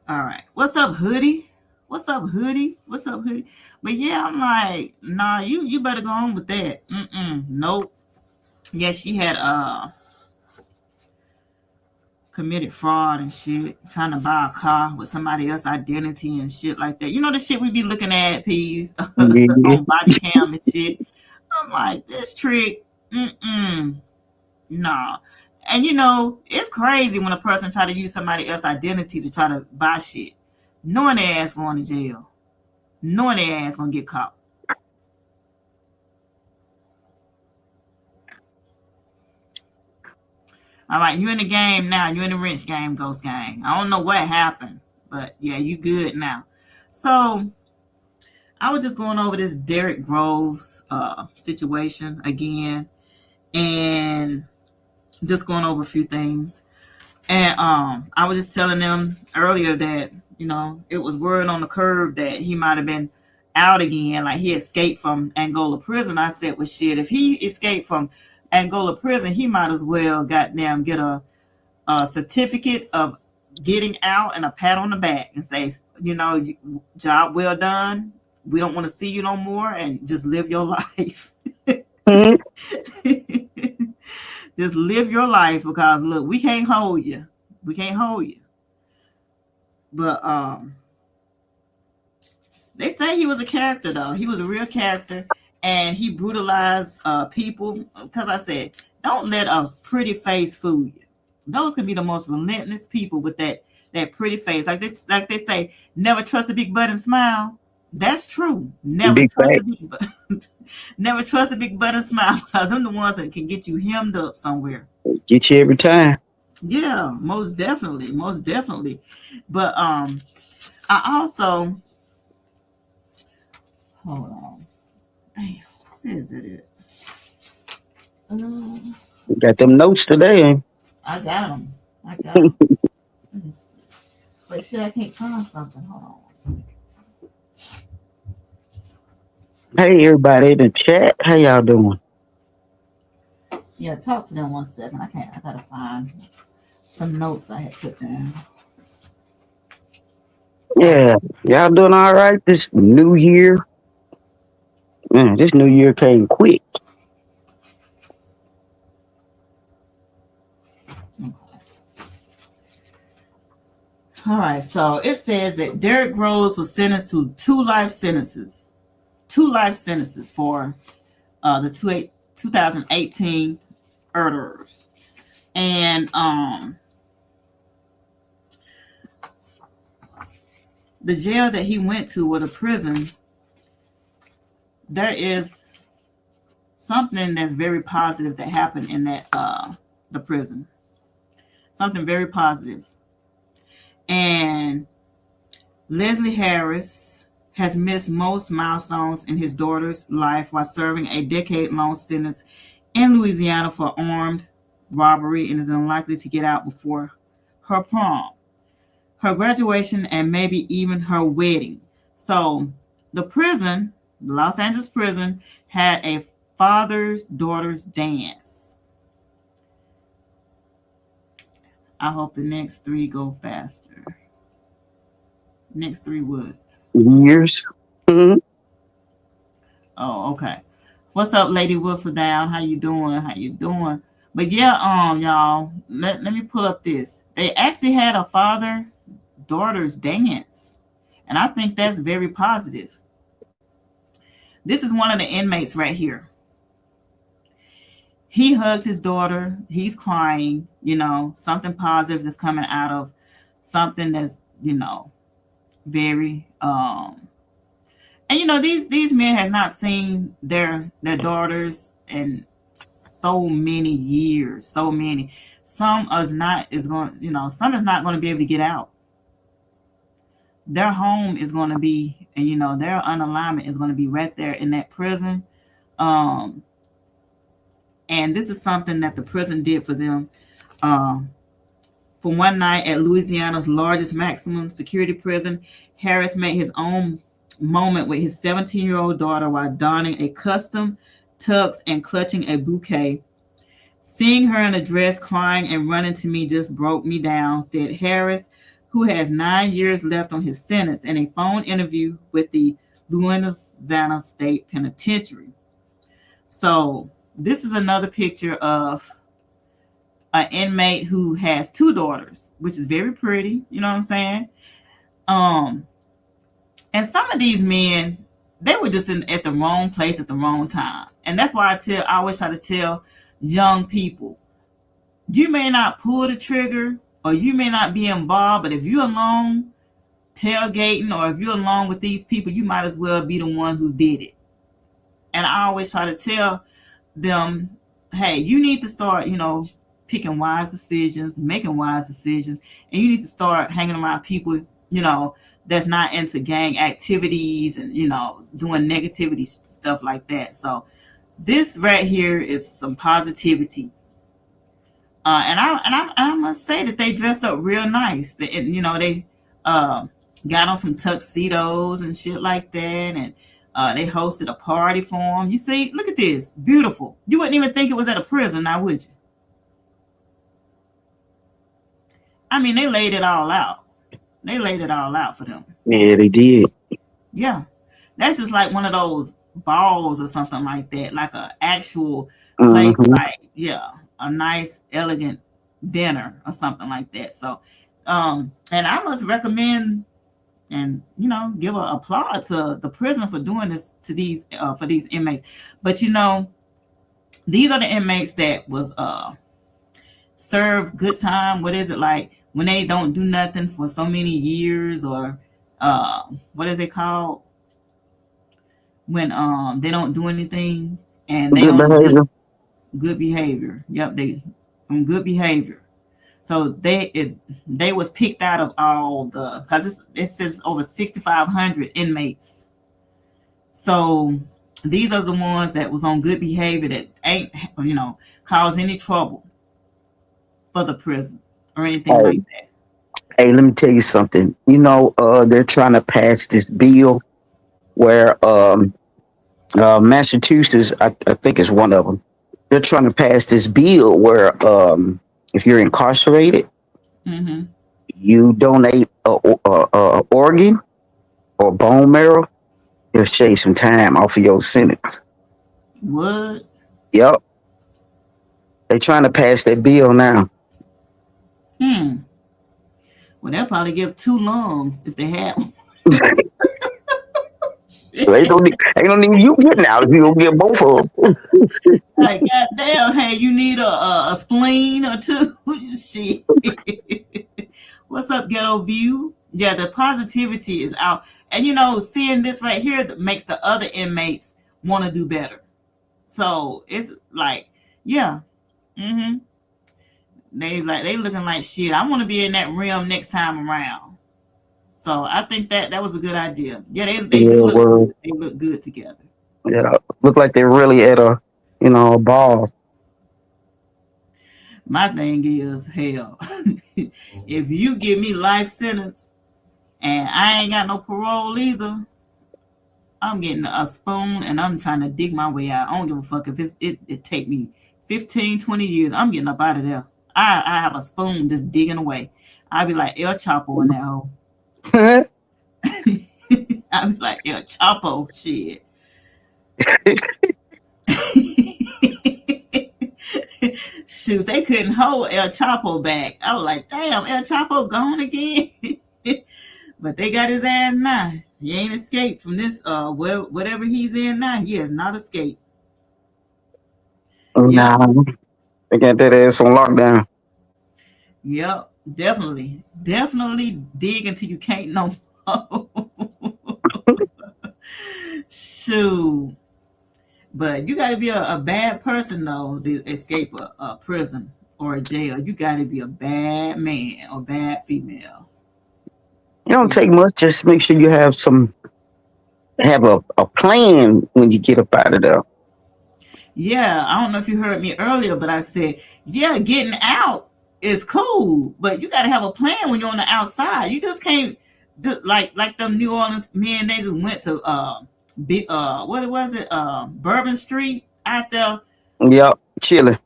All right. What's up, Hoodie? What's up, Hoodie? What's up, Hoodie? But yeah, I'm like, nah, you better go on with that. Nope. Yeah, she had committed fraud and shit, trying to buy a car with somebody else's identity and shit like that. You know the shit we be looking at, Peas, Yeah. on body cam and shit. I'm like, this trick, nah. And you know, it's crazy when a person try to use somebody else's identity to try to buy shit, knowing their ass going to jail, knowing their ass gonna get caught. All right, you in the game now. You in the wrench game, Ghost Gang. I don't know what happened, but yeah, you good now. So I was just going over this Derek Groves situation again, and just going over a few things. And I was just telling them earlier that, you know, it was word on the curb that he might have been out again, like he escaped from Angola prison. I said, well, shit, if he escaped from Angola prison, he might as well goddamn get a certificate of getting out and a pat on the back and say, you know, job well done. We don't want to see you no more, and just live your life. Just live your life, because look, we can't hold you. We can't hold you. But they say he was a character, though. He was a real character, and he brutalized people. Because I said, don't let a pretty face fool you. Those can be the most relentless people with that pretty face. Like they say, never trust a big butt and smile. That's true. Never trust a big butt. Never trust a big butt and smile, because them the ones that can get you hemmed up somewhere. Get you every time. Yeah, most definitely, most definitely. But I also, hold on. Damn, where is it at? We got them notes today. I got them. Let me see. Wait, shit, I can't find something. Hold on one second. Hey, everybody in the chat. How y'all doing? Yeah, talk to them 1 second. I gotta find some notes I had put down. Yeah, y'all doing all right this new year? Man, this new year came quick. All right, so it says that Derrick Rose was sentenced to 2 life sentences for the 2018 murderers. And the jail that he went to, or the prison, there is something that's very positive that happened in that the prison. Something very positive. And Leslie Harris has missed most milestones in his daughter's life while serving a decade-long sentence in Louisiana for armed robbery and is unlikely to get out before her prom, her graduation, and maybe even her wedding. So the prison, the Los Angeles prison, had a father's daughters dance. I hope the next three go faster. Next three would. Years. Mhm. Oh, okay. What's up, Lady Wilson Down? How you doing? How you doing? But yeah, y'all, let me pull up this. They actually had a father-daughters dance. And I think that's very positive. This is one of the inmates right here. He hugged his daughter. He's crying, something positive that's coming out of something that's, very and these men has not seen their daughters in so many years, so many. Some is not going to be able to get out. Their home is going to be, and their unalignment is going to be right there in that prison. And this is something that the prison did for them. For one night at Louisiana's largest maximum security prison, Harris made his own moment with his 17-year-old daughter while donning a custom tux and clutching a bouquet. Seeing her in a dress, crying and running to me just broke me down, said Harris, who has 9 years left on his sentence, in a phone interview with the Louisiana State Penitentiary. So this is another picture of an inmate who has 2 daughters, which is very pretty. You know what I'm saying? And some of these men, they were just at the wrong place at the wrong time. And that's why I always try to tell young people, you may not pull the trigger or you may not be involved, but if you're alone tailgating or if you're alone with these people, you might as well be the one who did it. And I always try to tell them, hey, you need to start, picking wise decisions, making wise decisions, and you need to start hanging around people, that's not into gang activities and, doing negativity stuff like that. So this right here is some positivity. And I must say that they dress up real nice. They got on some tuxedos and shit like that, and they hosted a party for them. You see, look at this, beautiful. You wouldn't even think it was at a prison, now would you? I mean, they laid it all out. They laid it all out for them. Yeah, they did. Yeah, that's just like one of those balls or something like that, like an actual place, like a nice, elegant dinner or something like that. So, and I must recommend and give an applaud to the prison for doing this to these for these inmates. But these are the inmates that was served good time. What is it like when they don't do nothing for so many years, or what is it called when they don't do anything and they Good behavior. Good behavior. Yep, they on good behavior. So they was picked out of all the, because it says over 6,500 inmates. So these are the ones that was on good behavior that ain't cause any trouble for the prison or anything like that. Hey, let me tell you something. They're trying to pass this bill where Massachusetts, I think is one of them. They're trying to pass this bill where if you're incarcerated, You donate a organ or bone marrow, it'll shave some time off of your sentence. What? Yep. They're trying to pass that bill now. Hmm. Well, they'll probably give 2 lungs if they had one. Ain't no need you getting out if you don't get both of them. Like, goddamn, hey, you need a spleen or 2? Shit. What's up, Ghetto View? Yeah, the positivity is out. And, seeing this right here makes the other inmates want to do better. So it's like, yeah. Mm-hmm. They looking like shit. I want to be in that realm next time around. So I think that was a good idea. Yeah, they do look good. They look good together. Yeah, look like they're really at a ball. My thing is, hell, if you give me life sentence and I ain't got no parole either, I'm getting a spoon and I'm trying to dig my way out. I don't give a fuck if it take me 15, 20 years. I'm getting up out of there. I have a spoon just digging away. I'll be like El Chapo in that hole. I'll be like El Chapo, shit. Shoot, they couldn't hold El Chapo back. I was like, damn, El Chapo gone again. But they got his ass now. He ain't escaped from this. Whatever he's in now, he has not escaped. Nah, they got that ass on lockdown. Yep, definitely dig until you can't no more. Shoot. But you got to be a bad person, though, to escape a prison or a jail. You got to be a bad man or bad female. It don't take much. Just make sure you have a plan when you get up out of there. Yeah, I don't know if you heard me earlier, but I said, yeah, getting out is cool, but you got to have a plan when you're on the outside. You just can't do like them New Orleans men. They just went to what was it? Bourbon Street out there. Yep, chilling.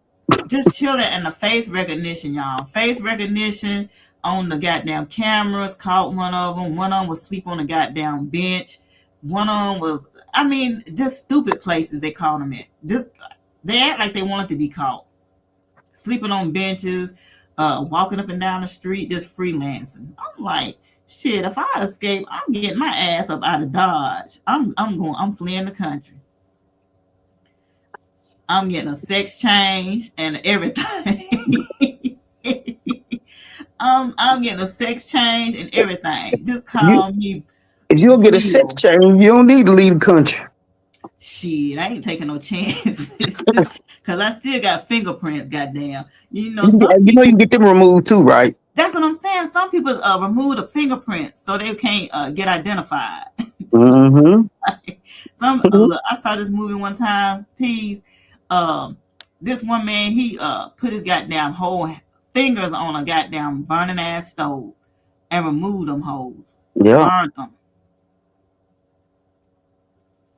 Just chilling, and the face recognition, y'all. Face recognition on the goddamn cameras. Caught one of them. One of them was sleep on the goddamn bench. One of them was, just stupid places they caught them at. Just they act like they wanted to be caught. Sleeping on benches, walking up and down the street, just freelancing. I'm like, shit, if I escape, I'm getting my ass up out of Dodge. I'm fleeing the country. I'm getting a sex change and everything. I'm getting a sex change and everything. Just call me. If you don't get a sex change, you don't need to leave the country. Shit, I ain't taking no chance. Cause I still got fingerprints, goddamn. You can get them removed too, right? That's what I'm saying. Some people remove the fingerprints so they can't get identified. Mm-hmm. I saw this movie one time. Peace. This one man, he put his goddamn whole fingers on a goddamn burning ass stove and removed them hoes. Yeah. Burned them.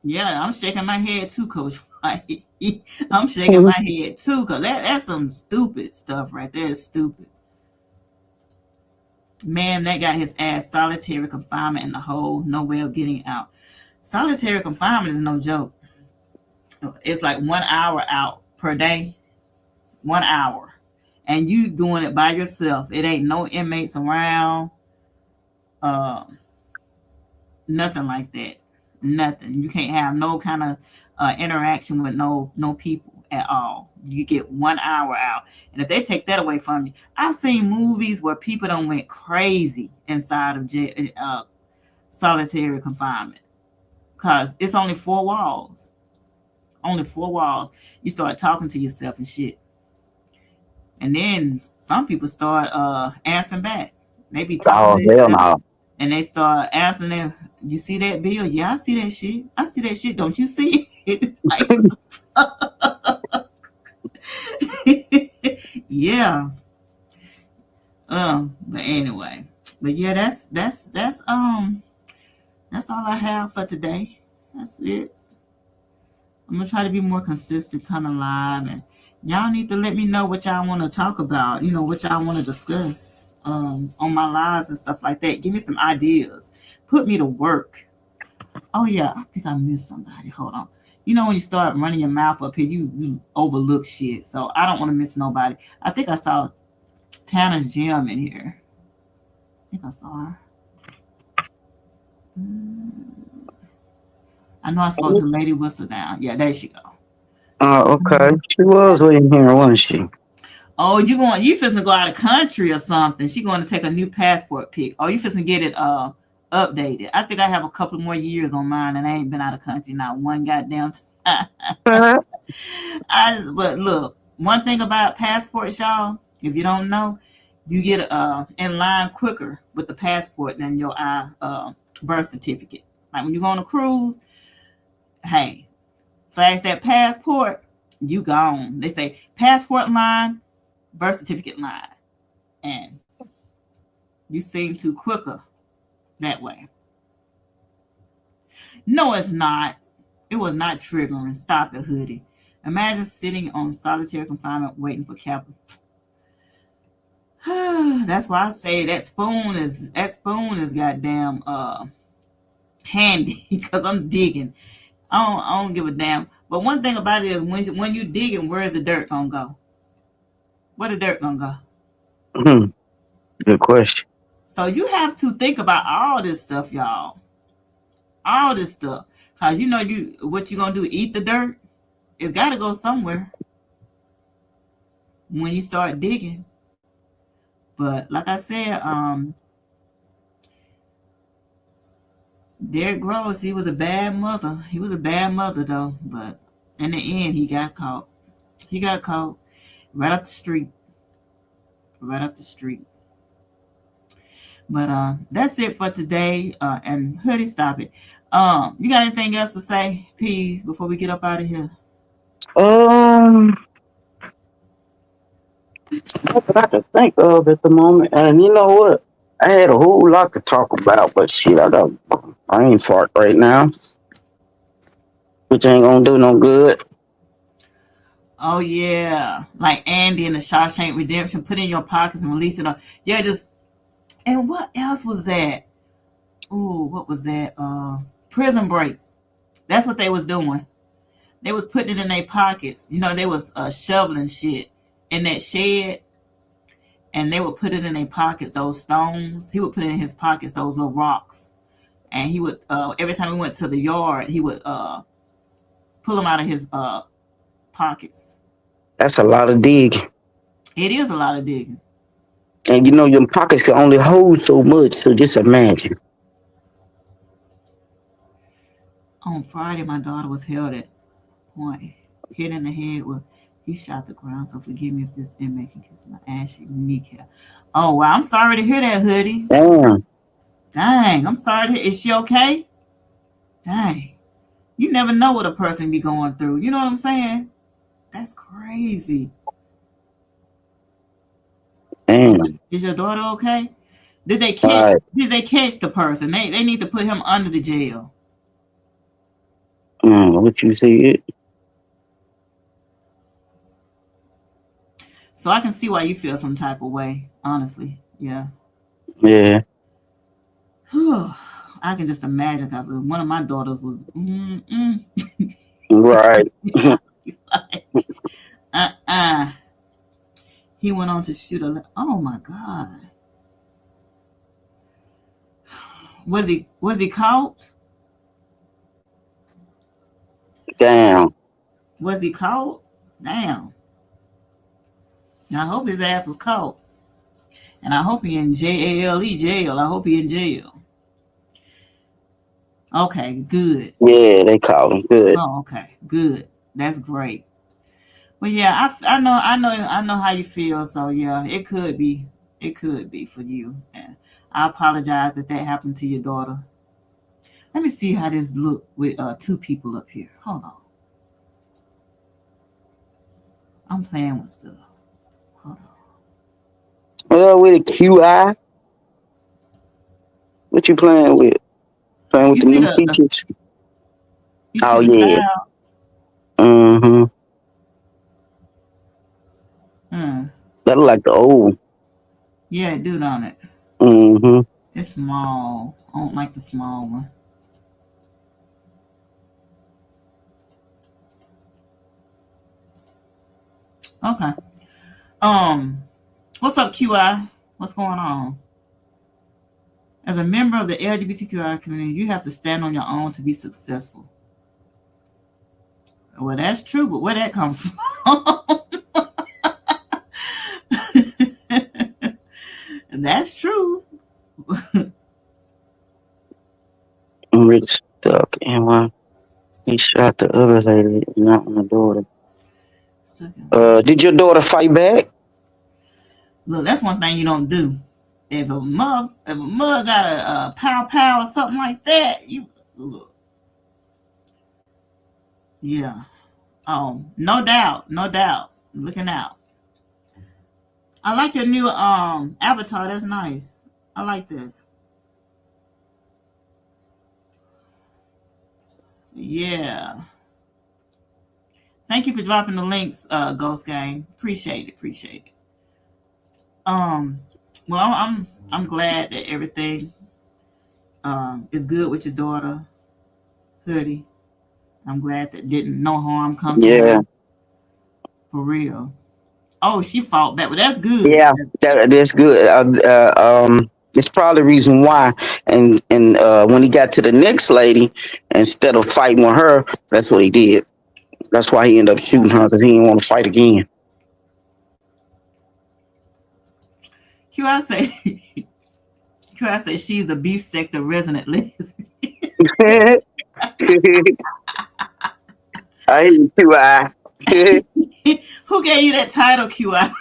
Yeah, I'm shaking my head too, Coach White. I'm shaking my head too, because that's some stupid stuff right there. It's stupid. Man, that got his ass solitary confinement in the hole. No way of getting out. Solitary confinement is no joke. It's like 1 hour out per day. 1 hour. And you doing it by yourself. It ain't no inmates around. Nothing like that. Nothing. You can't have no kind of interaction with no people at all. You get 1 hour out, and if they take that away from you, I've seen movies where people don't went crazy inside of solitary confinement because it's only 4 walls. Only 4 walls. You start talking to yourself and shit, and then some people start answering back. They be talking. Oh hell no. And they start asking them, you see that bill? Yeah, I see that shit. I see that shit. Don't you see it? Yeah. But anyway. But yeah, that's all I have for today. That's it. I'm gonna try to be more consistent, coming live, and y'all need to let me know what y'all want to talk about, what y'all want to discuss. on my lives and stuff like that. Give me some ideas. Put me to work. Oh yeah, I think I missed somebody. Hold on. You know when you start running your mouth up here, you overlook shit. So I don't want to miss nobody. I think I saw Tana's Gym in here. I think I saw her. I know I spoke to Lady Whistle down. Yeah, there she go. Oh, okay. She was waiting here, wasn't she? Oh, you finna go out of country or something. She going to take a new passport pic. Oh, you finna get it updated. I think I have a couple more years on mine and I ain't been out of country not one goddamn time. But look, one thing about passports, y'all, if you don't know, you get in line quicker with the passport than your birth certificate. Like when you go on a cruise, hey, flash that passport, you gone. They say passport line, birth certificate line, and you seem to quicker that way. No, it's not. It was not triggering. Stop it, hoodie. Imagine sitting on solitary confinement waiting for capital. That's why I say that spoon is goddamn handy because I'm digging. I don't give a damn. But one thing about it is when you digging, where's the dirt gonna go? Where the dirt gonna go? Good question. So you have to think about all this stuff, y'all. All this stuff. Cause you know what you gonna do, eat the dirt? It's gotta go somewhere when you start digging. But like I said, Derrick Rose, he was a bad mother. He was a bad mother though, but in the end he got caught. He got caught right up the street. Right up the street. But that's it for today. And hoodie, stop it. You got anything else to say, please, before we get up out of here? Nothing I can think of at the moment. And you know what? I had a whole lot to talk about, but shit, I got brain fart right now, which ain't gonna do no good. Oh yeah, like Andy in the Shawshank Redemption, put in your pockets and release it. Yeah, just. And what else was that? Ooh, what was that? Prison Break. That's what they was doing. They was putting it in their pockets. You know, they was shoveling shit in that shed, and they would put it in their pockets. Those stones. He would put it in his pockets. Those little rocks, and he would every time we went to the yard, he would pull them out of his pockets. That's a lot of digging. It is a lot of digging. And you know, your pockets can only hold so much. So just imagine. On Friday, my daughter was held at point, hit in the head with. He shot the ground, so forgive me if this inmate can kiss my ashy kneecap. Oh, wow. I'm sorry to hear that, hoodie. Dang. I'm sorry to hear. Is she okay? Dang. You never know what a person be going through. You know what I'm saying? That's crazy. Is your daughter okay? Did they catch the person? They need to put him under the jail. What you see? So I can see why you feel some type of way, honestly. Yeah. Yeah. I can just imagine because one of my daughters was right. Like, he went on to shoot a. Oh my God. Was he caught? Damn. Was he caught? Damn. I hope his ass was caught. And I hope he in jail. I hope he in jail. Okay, good. Yeah, they caught him. Good. Oh, okay, good. That's great. Well, yeah, I know how you feel. So yeah, it could be for you. And I apologize that happened to your daughter. Let me see how this look with two people up here. Hold on. I'm playing with stuff. Hold on. Well, with a QI. What you playing with? Playing with the new features? Oh yeah. That look like the old. Yeah, it do, don't it? Mm-hmm. It's small. I don't like the small one. Okay. What's up, QI? What's going on? As a member of the LGBTQI community, you have to stand on your own to be successful. Well, that's true, but where that come from? That's true. I'm really stuck. And when he shot the other lady, not my daughter. Did your daughter fight back? Look, that's one thing you don't do. If a mug got a pow or something like that, you look. Yeah. No doubt, no doubt. Looking out. I like your new avatar. That's nice. I like that. Yeah. Thank you for dropping the links, Ghost Gang. Appreciate it. Well, I'm glad that everything is good with your daughter, Hoodie. I'm glad that didn't no harm come to Yeah. her. For real. Oh, she fought back. Well, that's good. Yeah, that's good. It's probably the reason why. And when he got to the next lady, instead of fighting with her, that's what he did. That's why he ended up shooting her, because he didn't want to fight again. QI say she's the beef sector resident lesbian. I hate you, QI. Who gave you that title, QI?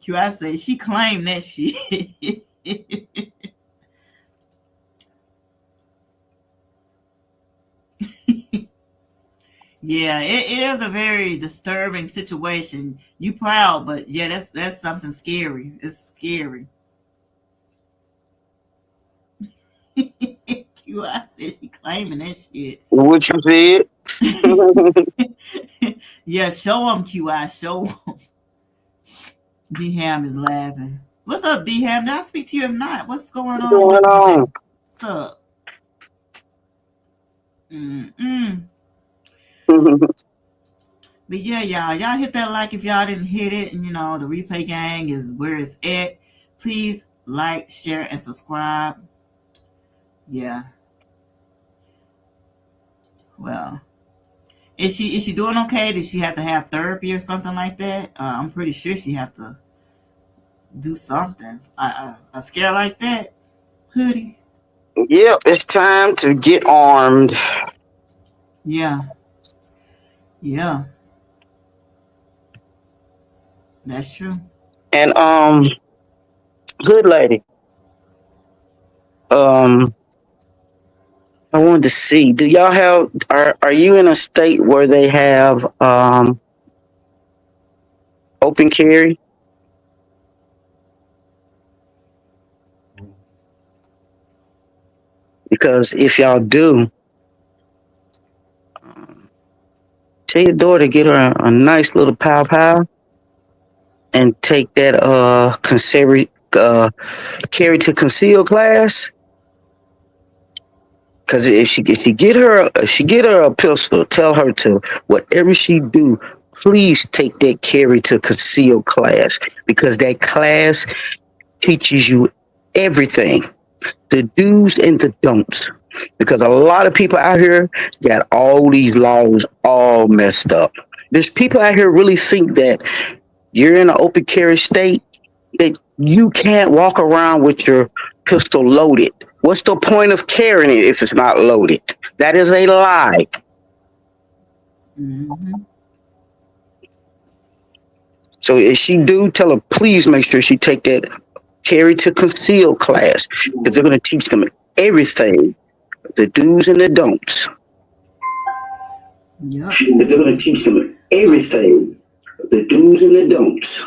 QI say she claimed that shit. Yeah, it is a very disturbing situation. You proud, but yeah, that's something scary. It's scary. QI said she claiming that shit. What you said? Yeah, show him, QI. Show him. D-Ham is laughing. What's up, D-Ham? Did I speak to you or not? What's going on? What's up? But yeah, y'all hit that like if y'all didn't hit it, and the replay gang is where it's at. Please like, share, and subscribe. Yeah. Well, is she doing okay? Does she have to have therapy or something like that? I'm pretty sure she have to do something. A scare like that, Hoodie. Yep, it's time to get armed. Yeah. That's true. And good lady. I wanted to see. Do y'all have? Are you in a state where they have open carry? Because if y'all do, tell your daughter to get her a nice little pow, and take that carry to conceal class. Because if she get her a pistol, tell her to, whatever she do, please take that carry to conceal class, because that class teaches you everything, the do's and the don'ts. Because a lot of people out here got all these laws all messed up. There's people out here really think that you're in an open carry state, that you can't walk around with your pistol loaded. What's the point of carrying it if it's not loaded? That is a lie. Mm-hmm. So if she do, tell her, please make sure she take that carry to conceal class, because they're going to teach them everything, the do's and the don'ts. Yep. They're going to teach them everything, the do's and the don'ts.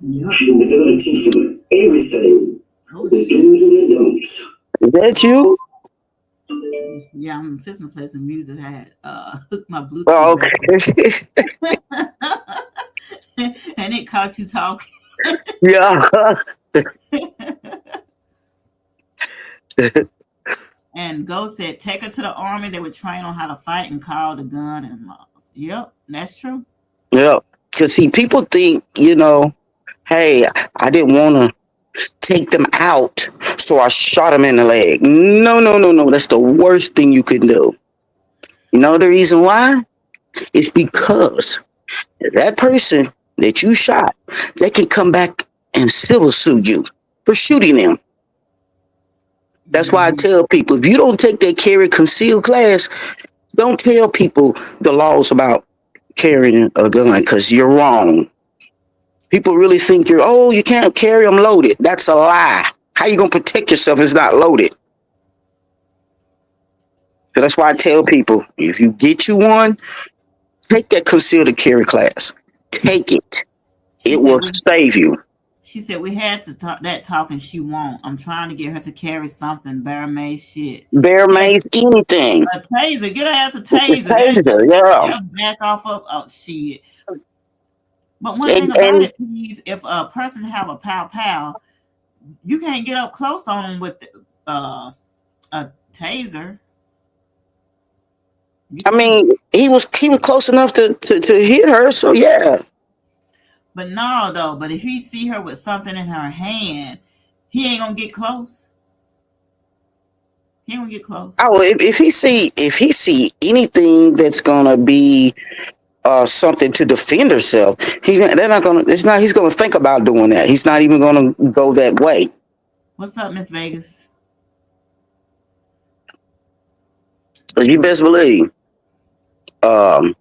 Yep. They're going to teach them everything, the do's and the don'ts. Is that you? Yeah, I'm fixing to play some music. I had hooked my Oh, Bluetooth back okay. and it caught you talking. Yeah. And Ghost said, take her to the army. They would train on how to fight and call the gun and laws. Yep, that's true. Yeah. Because, see, people think, hey, I didn't want to take them out, so I shot them in the leg. No, no, no, no. That's the worst thing you can do. You know the reason why? It's because that person that you shot, they can come back and civil sue you for shooting them. That's why I Mhm. tell people, if you don't take that carry concealed class, don't tell people the laws about carrying a gun because you're wrong. People really think you can't carry them loaded. That's a lie. How you gonna protect yourself if it's not loaded? So that's why I tell people, if you get you one, take that concealed carry class. Take it. She It said will we save you. she said we had to talk that talk and she won't. I'm trying to get her to carry something, bear made shit. Bear Yeah, mace, anything. a taser. Get her ass a The taser. taser, yeah. They'll back off of oh shit. But one thing about And it, please, if a person have a pow, you can't get up close on them with a taser. You I can't. mean, he was close enough to hit her, so yeah. But no, though. But if he see her with something in her hand, he ain't gonna get close. He ain't gonna get close. Oh, if he see anything that's gonna be something to defend herself, they're not gonna. It's not. He's gonna think about doing that. He's not even gonna go that way. What's up, Miss Vegas? But you best believe, um,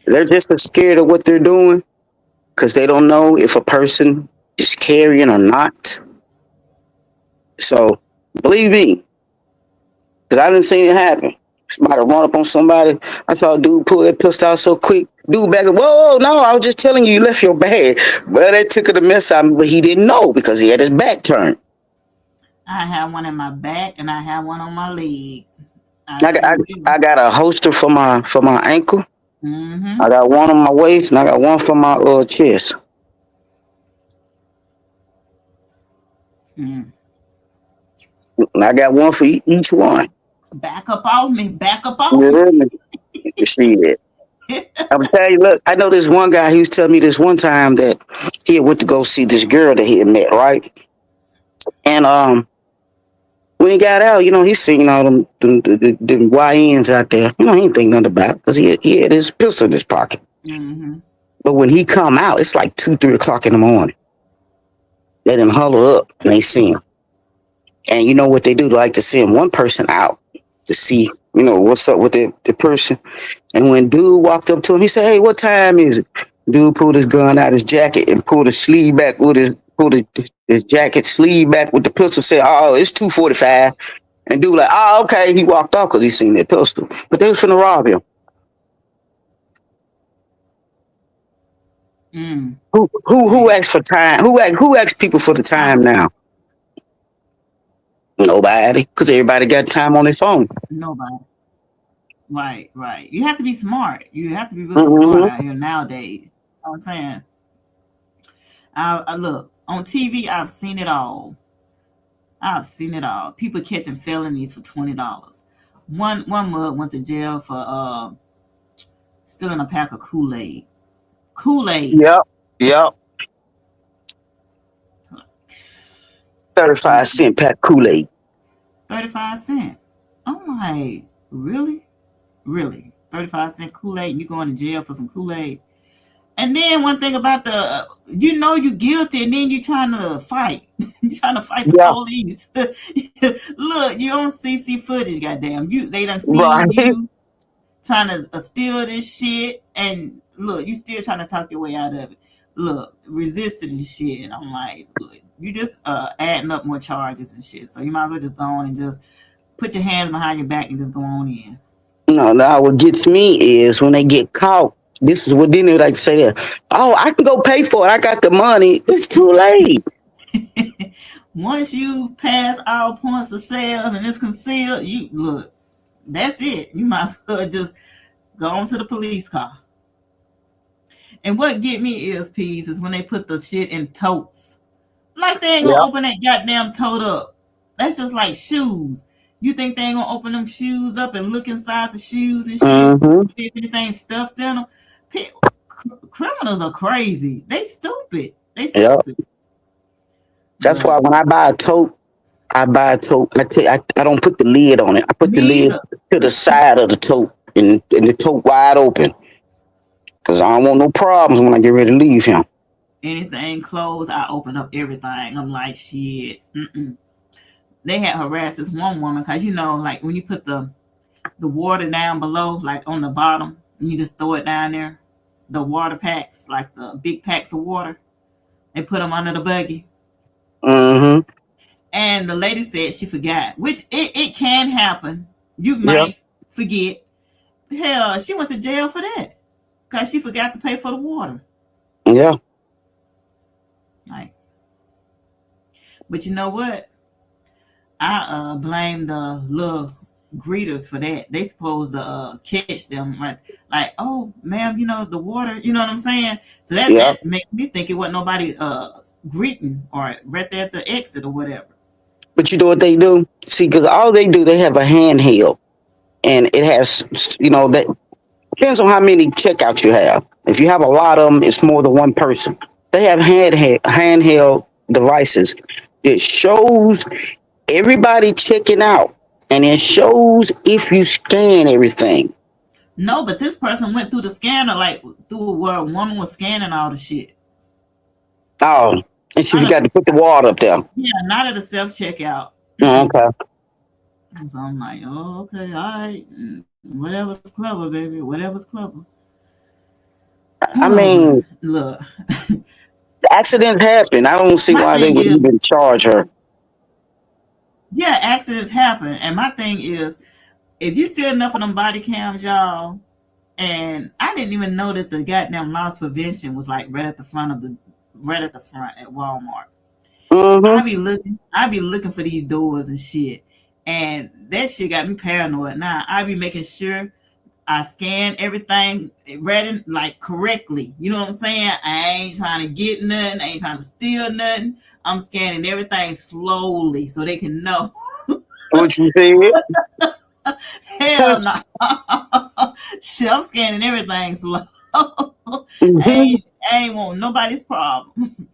they're just as scared of what they're doing because they don't know if a person is carrying or not. So believe me, because I didn't see it happen. Somebody run up on somebody. I saw a dude pull that pistol out so quick. Dude back up. Whoa, no, I was just telling you, you left your bag. Well, they took it a mess out, of him, but he didn't know because he had his back turned. I have one in my back and I have one on my leg. I I got, I, sure do. I got a holster for my ankle. Mm-hmm. I got one on my waist, and I got one for my chest. Mm. And I got one for each one. Back up off me. Back up off You me. hear me? Shit. I'm telling you, look, I know this one guy, he was telling me this one time that he had went to go see this girl that he had met, right? And when he got out, he seen all them YNs out there. He didn't think nothing about it because he had his pistol in his pocket. Mm-hmm. But when he come out, it's like 2, 3 o'clock in the morning. They done huddle up and they see him. And you know what they do? They like to send one person out to see, what's up with the person. And when dude walked up to him, he said, "Hey, what time is it?" Dude pulled his gun out his jacket and pulled his sleeve back with his jacket sleeve back with the pistol. Said, "Oh, it's 2:45." And dude like, "Oh, okay." He walked off because he seen that pistol. But they was finna rob him. Mm. Who asked for time? Who asked people for the time now? Nobody, because everybody got time on their phone. Nobody. Right. You have to be smart. You have to be really smart Mm-hmm. out here nowadays. You know what I'm saying? I look on TV. I've seen it all. I've seen it all. People catching felonies for $20. One mug went to jail for stealing a pack of Kool-Aid. Kool-Aid. Yep. Yep. 35-cent pack Kool-Aid. 35 cents. I'm like, really? Really? 35-cent Kool-Aid and you going to jail for some Kool-Aid? And then one thing about you're guilty and then you're trying to fight. You're trying to fight the Yeah. police. Look, you on CC footage, goddamn. They done Right. seen you trying to steal this shit. And look, you still trying to talk your way out of it. Look, resisted this shit. And I'm like, look, you just adding up more charges and shit. So you might as well just go on and just put your hands behind your back and just go on in. Now what gets me is when they get caught. This is what then they like to say that. "Oh, I can go pay for it. I got the money." It's too late. Once you pass all points of sales and it's concealed, you look. That's it. You might as well just go on to the police car. And what get me is peas is when they put the shit in totes. Like they ain't gonna Yeah. open that goddamn tote up. That's just like shoes. You think they ain't gonna open them shoes up and look inside the shoes and shit? Mm-hmm. See if anything stuffed in them? Criminals are crazy. They stupid. They Yeah. stupid. That's why But when I buy a tote, I don't put the lid on it. I put the me lid either. to the side of the tote and the tote wide open. Cause I don't want no problems when I get ready to leave him. Anything closed, I open up everything. I'm like, shit. Mm-mm. They had harassed this one woman because like when you put the water down below, like on the bottom, and you just throw it down there, the water packs, like the big packs of water, they put them under the buggy. Mm-hmm. And the lady said she forgot, which it can happen. You Yeah. might forget. Hell, she went to jail for that because she forgot to pay for the water. Yeah. Like, but you know what? I blame the little greeters for that. They supposed to catch them, right? Like, oh, ma'am, the water. You know what I'm saying? So that Yeah. that makes me think it wasn't nobody greeting or right there at the exit or whatever. But you know what they do? See, because all they do, they have a handheld, and it has, that depends on how many checkouts you have. If you have a lot of them, it's more than one person. They have handheld devices that shows everybody checking out, and it shows if you scan everything. No, but this person went through the scanner, like through where a woman was scanning all the shit. Oh, and she Not got a, to put the water up there. yeah, not at a self checkout. Oh, okay. So I'm like, oh, okay, all right, whatever's clever, baby, whatever's clever. I mean, Look, accidents happen. I don't see my why they thing would is, even charge her. yeah, accidents happen, and my thing is, if you see enough of them body cams, y'all, and I didn't even know that the goddamn loss prevention was like right at the front at Walmart. Mm-hmm. I be looking for these doors and shit, and that shit got me paranoid. Now I be making sure I scan everything read like correctly. You know what I'm saying? I ain't trying to get nothing. I ain't trying to steal nothing. I'm scanning everything slowly so they can know. What you said? Hell no. Shit, I'm scanning everything slow. Mhm. I ain't want nobody's problem.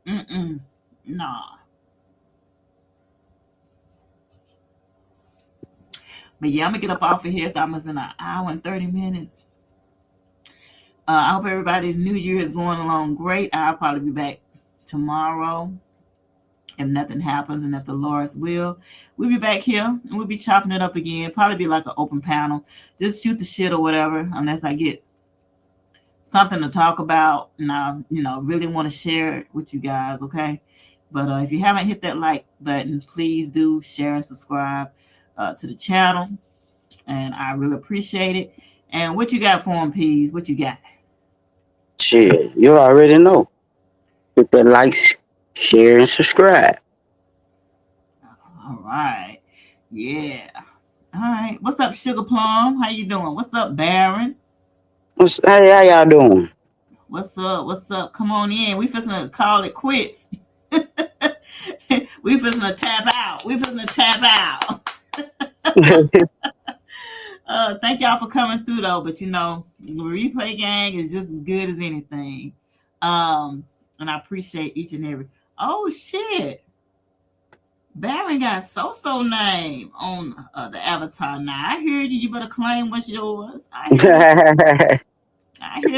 Mm-mm. Nah. But yeah, I'm gonna get up off of here. It's almost been an hour and 30 minutes. I hope everybody's new year is going along great. I'll probably be back tomorrow if nothing happens and if the Lord's will. We'll be back here and we'll be chopping it up again. Probably be like an open panel. Just shoot the shit or whatever, unless I get something to talk about and I, really want to share it with you guys, okay? But if you haven't hit that like button, please do share and subscribe to the channel. And I really appreciate it. And what you got for them, Peas? What you got? Shit, you already know. Hit that like, share, and subscribe. All right. Yeah. All right. What's up, Sugar Plum? How you doing? What's up, Baron? Hey, how y'all doing? What's up? What's up? Come on in. We finna call it quits. We finna tap out. We finna tap out. Thank y'all for coming through though, but the replay gang is just as good as anything. And I appreciate each and every. Oh shit, Baron got so name on the avatar now. I hear you. You better claim what's yours. I hear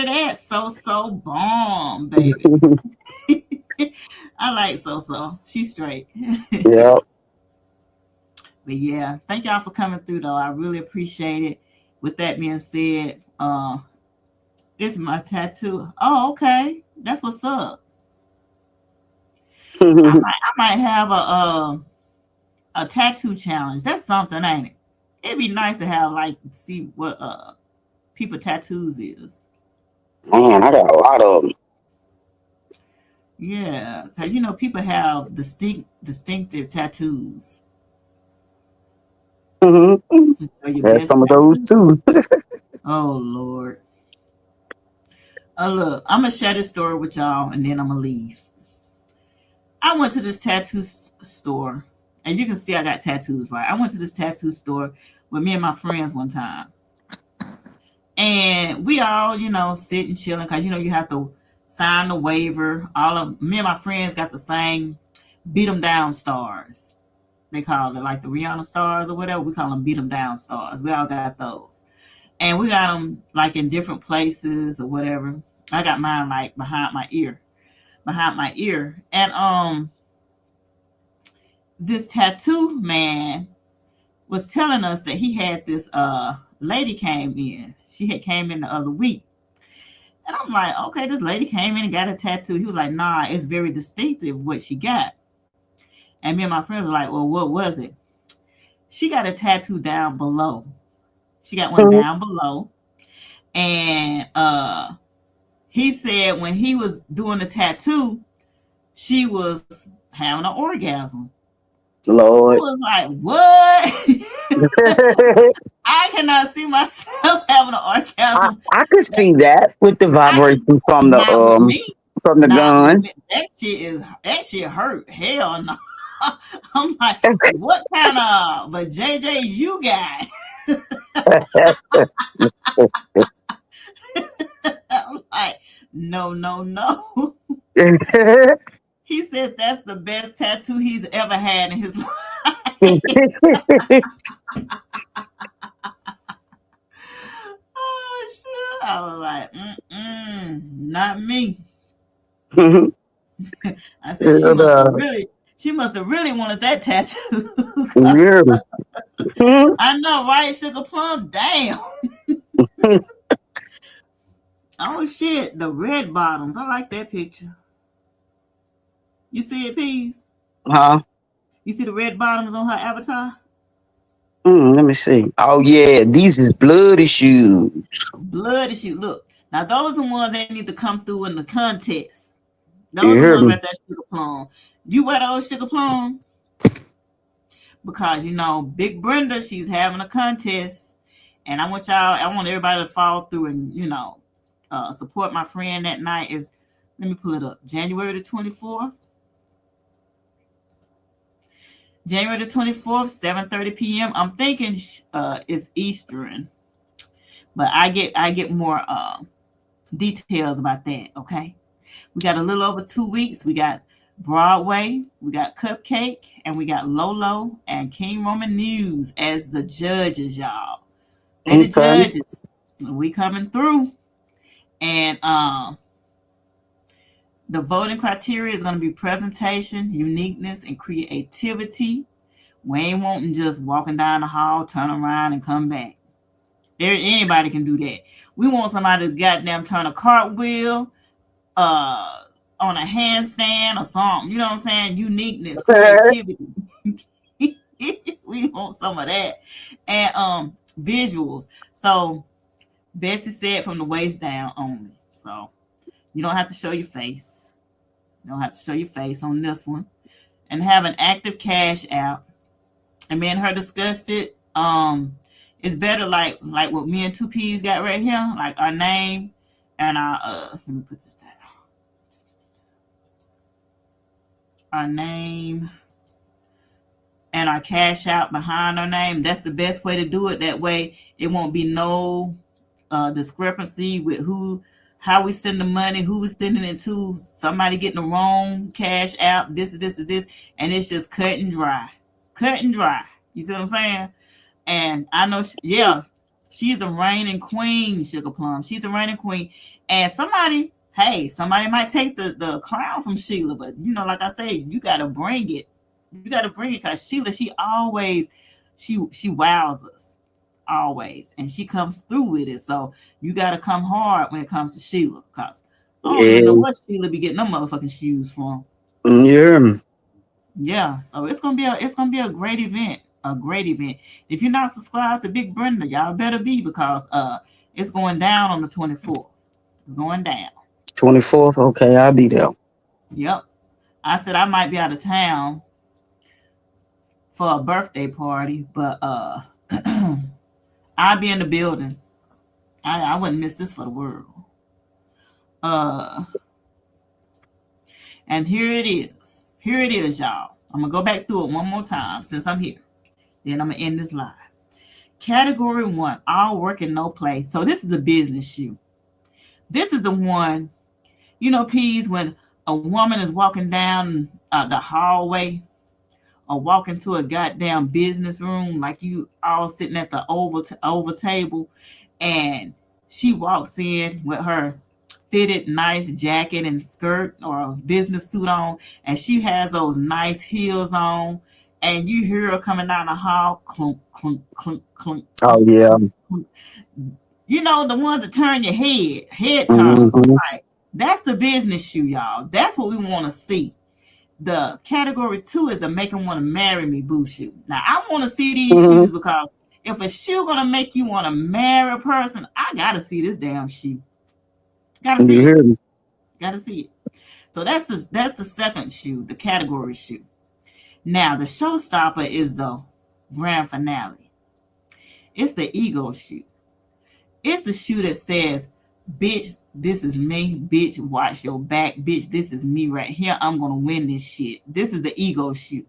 that. So bomb, baby. I like so. She's straight. Yeah. But yeah, thank y'all for coming through though. I really appreciate it. With that being said, this is my tattoo. Oh, okay. That's what's up. I might have a tattoo challenge. That's something, ain't it? It'd be nice to have see what people tattoos is. Man, I got a lot of them. Yeah, because people have distinctive tattoos. Mm-hmm. Show your Had best some of those tattoo. too. Oh Lord. Look, I'm gonna share this story with y'all, and then I'm gonna leave. I went to this tattoo store, and you can see I got tattoos, right? I went to this tattoo store with me and my friends one time, and we all, sitting chilling because you have to sign the waiver. All of me and my friends got the same beat 'em down stars. They call it like the Rihanna stars or whatever. We call them beat 'em down stars. We all got those, and we got them like in different places or whatever. I got mine like behind my ear, and this tattoo man was telling us that he had this lady came in. She had came in the other week. And I'm like, okay, this lady came in and got a tattoo. He was like, nah, it's very distinctive what she got. And me and my friends were like, well, what was it? She got a tattoo down below. She got one down below. And he said when he was doing the tattoo, she was having an orgasm. I Lord. was like, what? I cannot see myself having an orgasm. I could see that with the vibration from Not with me. the Not with gun. me. That shit hurt. Hell no. I'm like, what kind of a JJ you got? I'm like, no. He said that's the best tattoo he's ever had in his life. Oh shit! I was like, not me. I said she must have really wanted that tattoo. I know, right? Sugar Plum, damn. Oh shit, the red bottoms. I like that picture. You see it, Peas? Huh? You see the red bottoms on her avatar? Let me see. Oh yeah, these is bloody shoes. Bloody shoe. Look, now those are the ones that need to come through in the contest. Those You are the heard ones me? right there, Sugar Plum. You wear those, Sugar Plum? Because Big Brenda, she's having a contest, and I want everybody to follow through and support my friend that night. Is let me pull it up. January the 24th. January the 24th, 7:30 p.m. I'm thinking it's Eastern, but I get more details about that. Okay, we got a little over 2 weeks. We got Broadway, we got Cupcake, and we got Lolo and King Roman News as the judges, y'all. They're the judges. We coming through, and the voting criteria is going to be presentation, uniqueness, and creativity. We ain't wanting just walking down the hall, turn around, and come back. Anybody can do that. We want somebody to goddamn turn a cartwheel, on a handstand or something. You know what I'm saying? Uniqueness, creativity. We want some of that. And visuals. So Bessie said from the waist down only. So you don't have to show your face. You don't have to show your face on this one. And have an active cash out. And me and her discussed it. It's better like what me and 2Ps got right here, like our name and our let me put this down. Our name and our cash out behind our name. That's the best way to do it. That way it won't be no discrepancy with how we send the money, who we sending it to, somebody getting the wrong cash out, this, and it's just cut and dry. You see what I'm saying? And I know, she's the reigning queen, Sugar Plum. She's the reigning queen. And somebody might take the crown from Sheila, but like I say, you gotta bring it. You gotta bring it because Sheila, she always she wows us. Always. And she comes through with it. So you gotta come hard when it comes to Sheila. Cause I don't even know what Sheila be getting them motherfucking shoes from. Yeah. So it's gonna be a great event. A great event. If you're not subscribed to Big Brenda, y'all better be because it's going down on the 24th. It's going down. 24th? Okay, I'll be there. Yep. I said I might be out of town for a birthday party, but I'll be in the building. I wouldn't miss this for the world. And here it is. Here it is, y'all. I'm going to go back through it one more time since I'm here. Then I'm going to end this live. Category 1, all work and no play. So this is the business shoe. This is the one, you know, Peas, when a woman is walking down the hallway or walking to a goddamn business room, like you all sitting at the oval table, and she walks in with her fitted nice jacket and skirt or a business suit on, and she has those nice heels on, and you hear her coming down the hall, clunk, clunk, clunk, clunk. Oh yeah. You know, the ones that turn your head turns. Right. That's the business shoe, y'all. That's what we want to see. The category 2 is the make them want to marry me boo shoe. Now, I want to see these shoes because if a shoe gonna make you want to marry a person, I gotta see this damn shoe. Gotta see it. Gotta see it. So that's the second shoe, the category shoe. Now, the showstopper is the grand finale. It's the ego shoe. It's the shoe that says, bitch, this is me. Bitch, watch your back. Bitch, this is me right here. I'm going to win this shit. This is the ego shoe.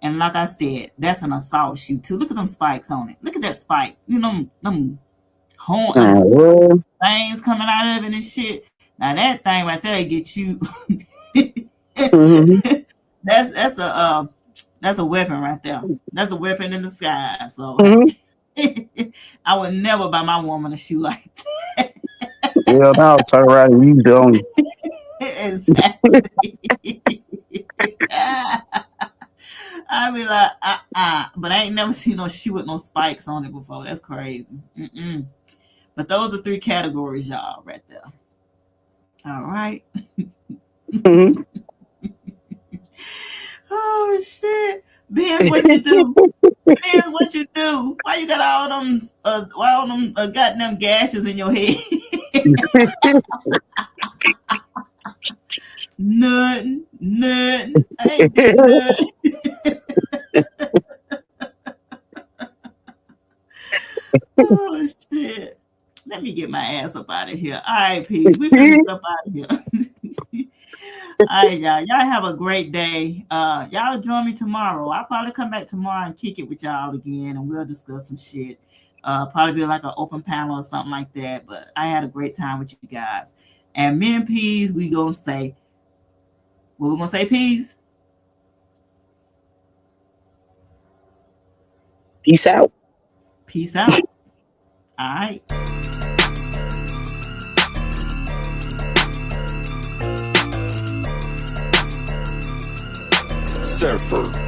And like I said, that's an assault shoe too. Look at them spikes on it. Look at that spike. You know, them horn things coming out of it and shit. Now that thing right there get you. That's a weapon right there. That's a weapon in the sky. So I would never buy my woman a shoe like that. Yeah, now turn around and you don't. Exactly. I be like, but I ain't never seen no shoe with no spikes on it before. That's crazy. But those are 3 categories, y'all, right there. All right. Oh shit, Benz, what you do? Benz, what you do? Why you got all them goddamn gashes in your head? Nothing. I ain't did nothing. Oh shit. Let me get my ass up out of here. All right, Pete. We finished up out of here. All right, y'all. Y'all have a great day. Y'all join me tomorrow. I'll probably come back tomorrow and kick it with y'all again, and we'll discuss some shit. Probably be like an open panel or something like that. But I had a great time with you guys. And me and Peas, we gonna say, what we gonna say, Peas? Peace out. Peace out. All right. Surfer.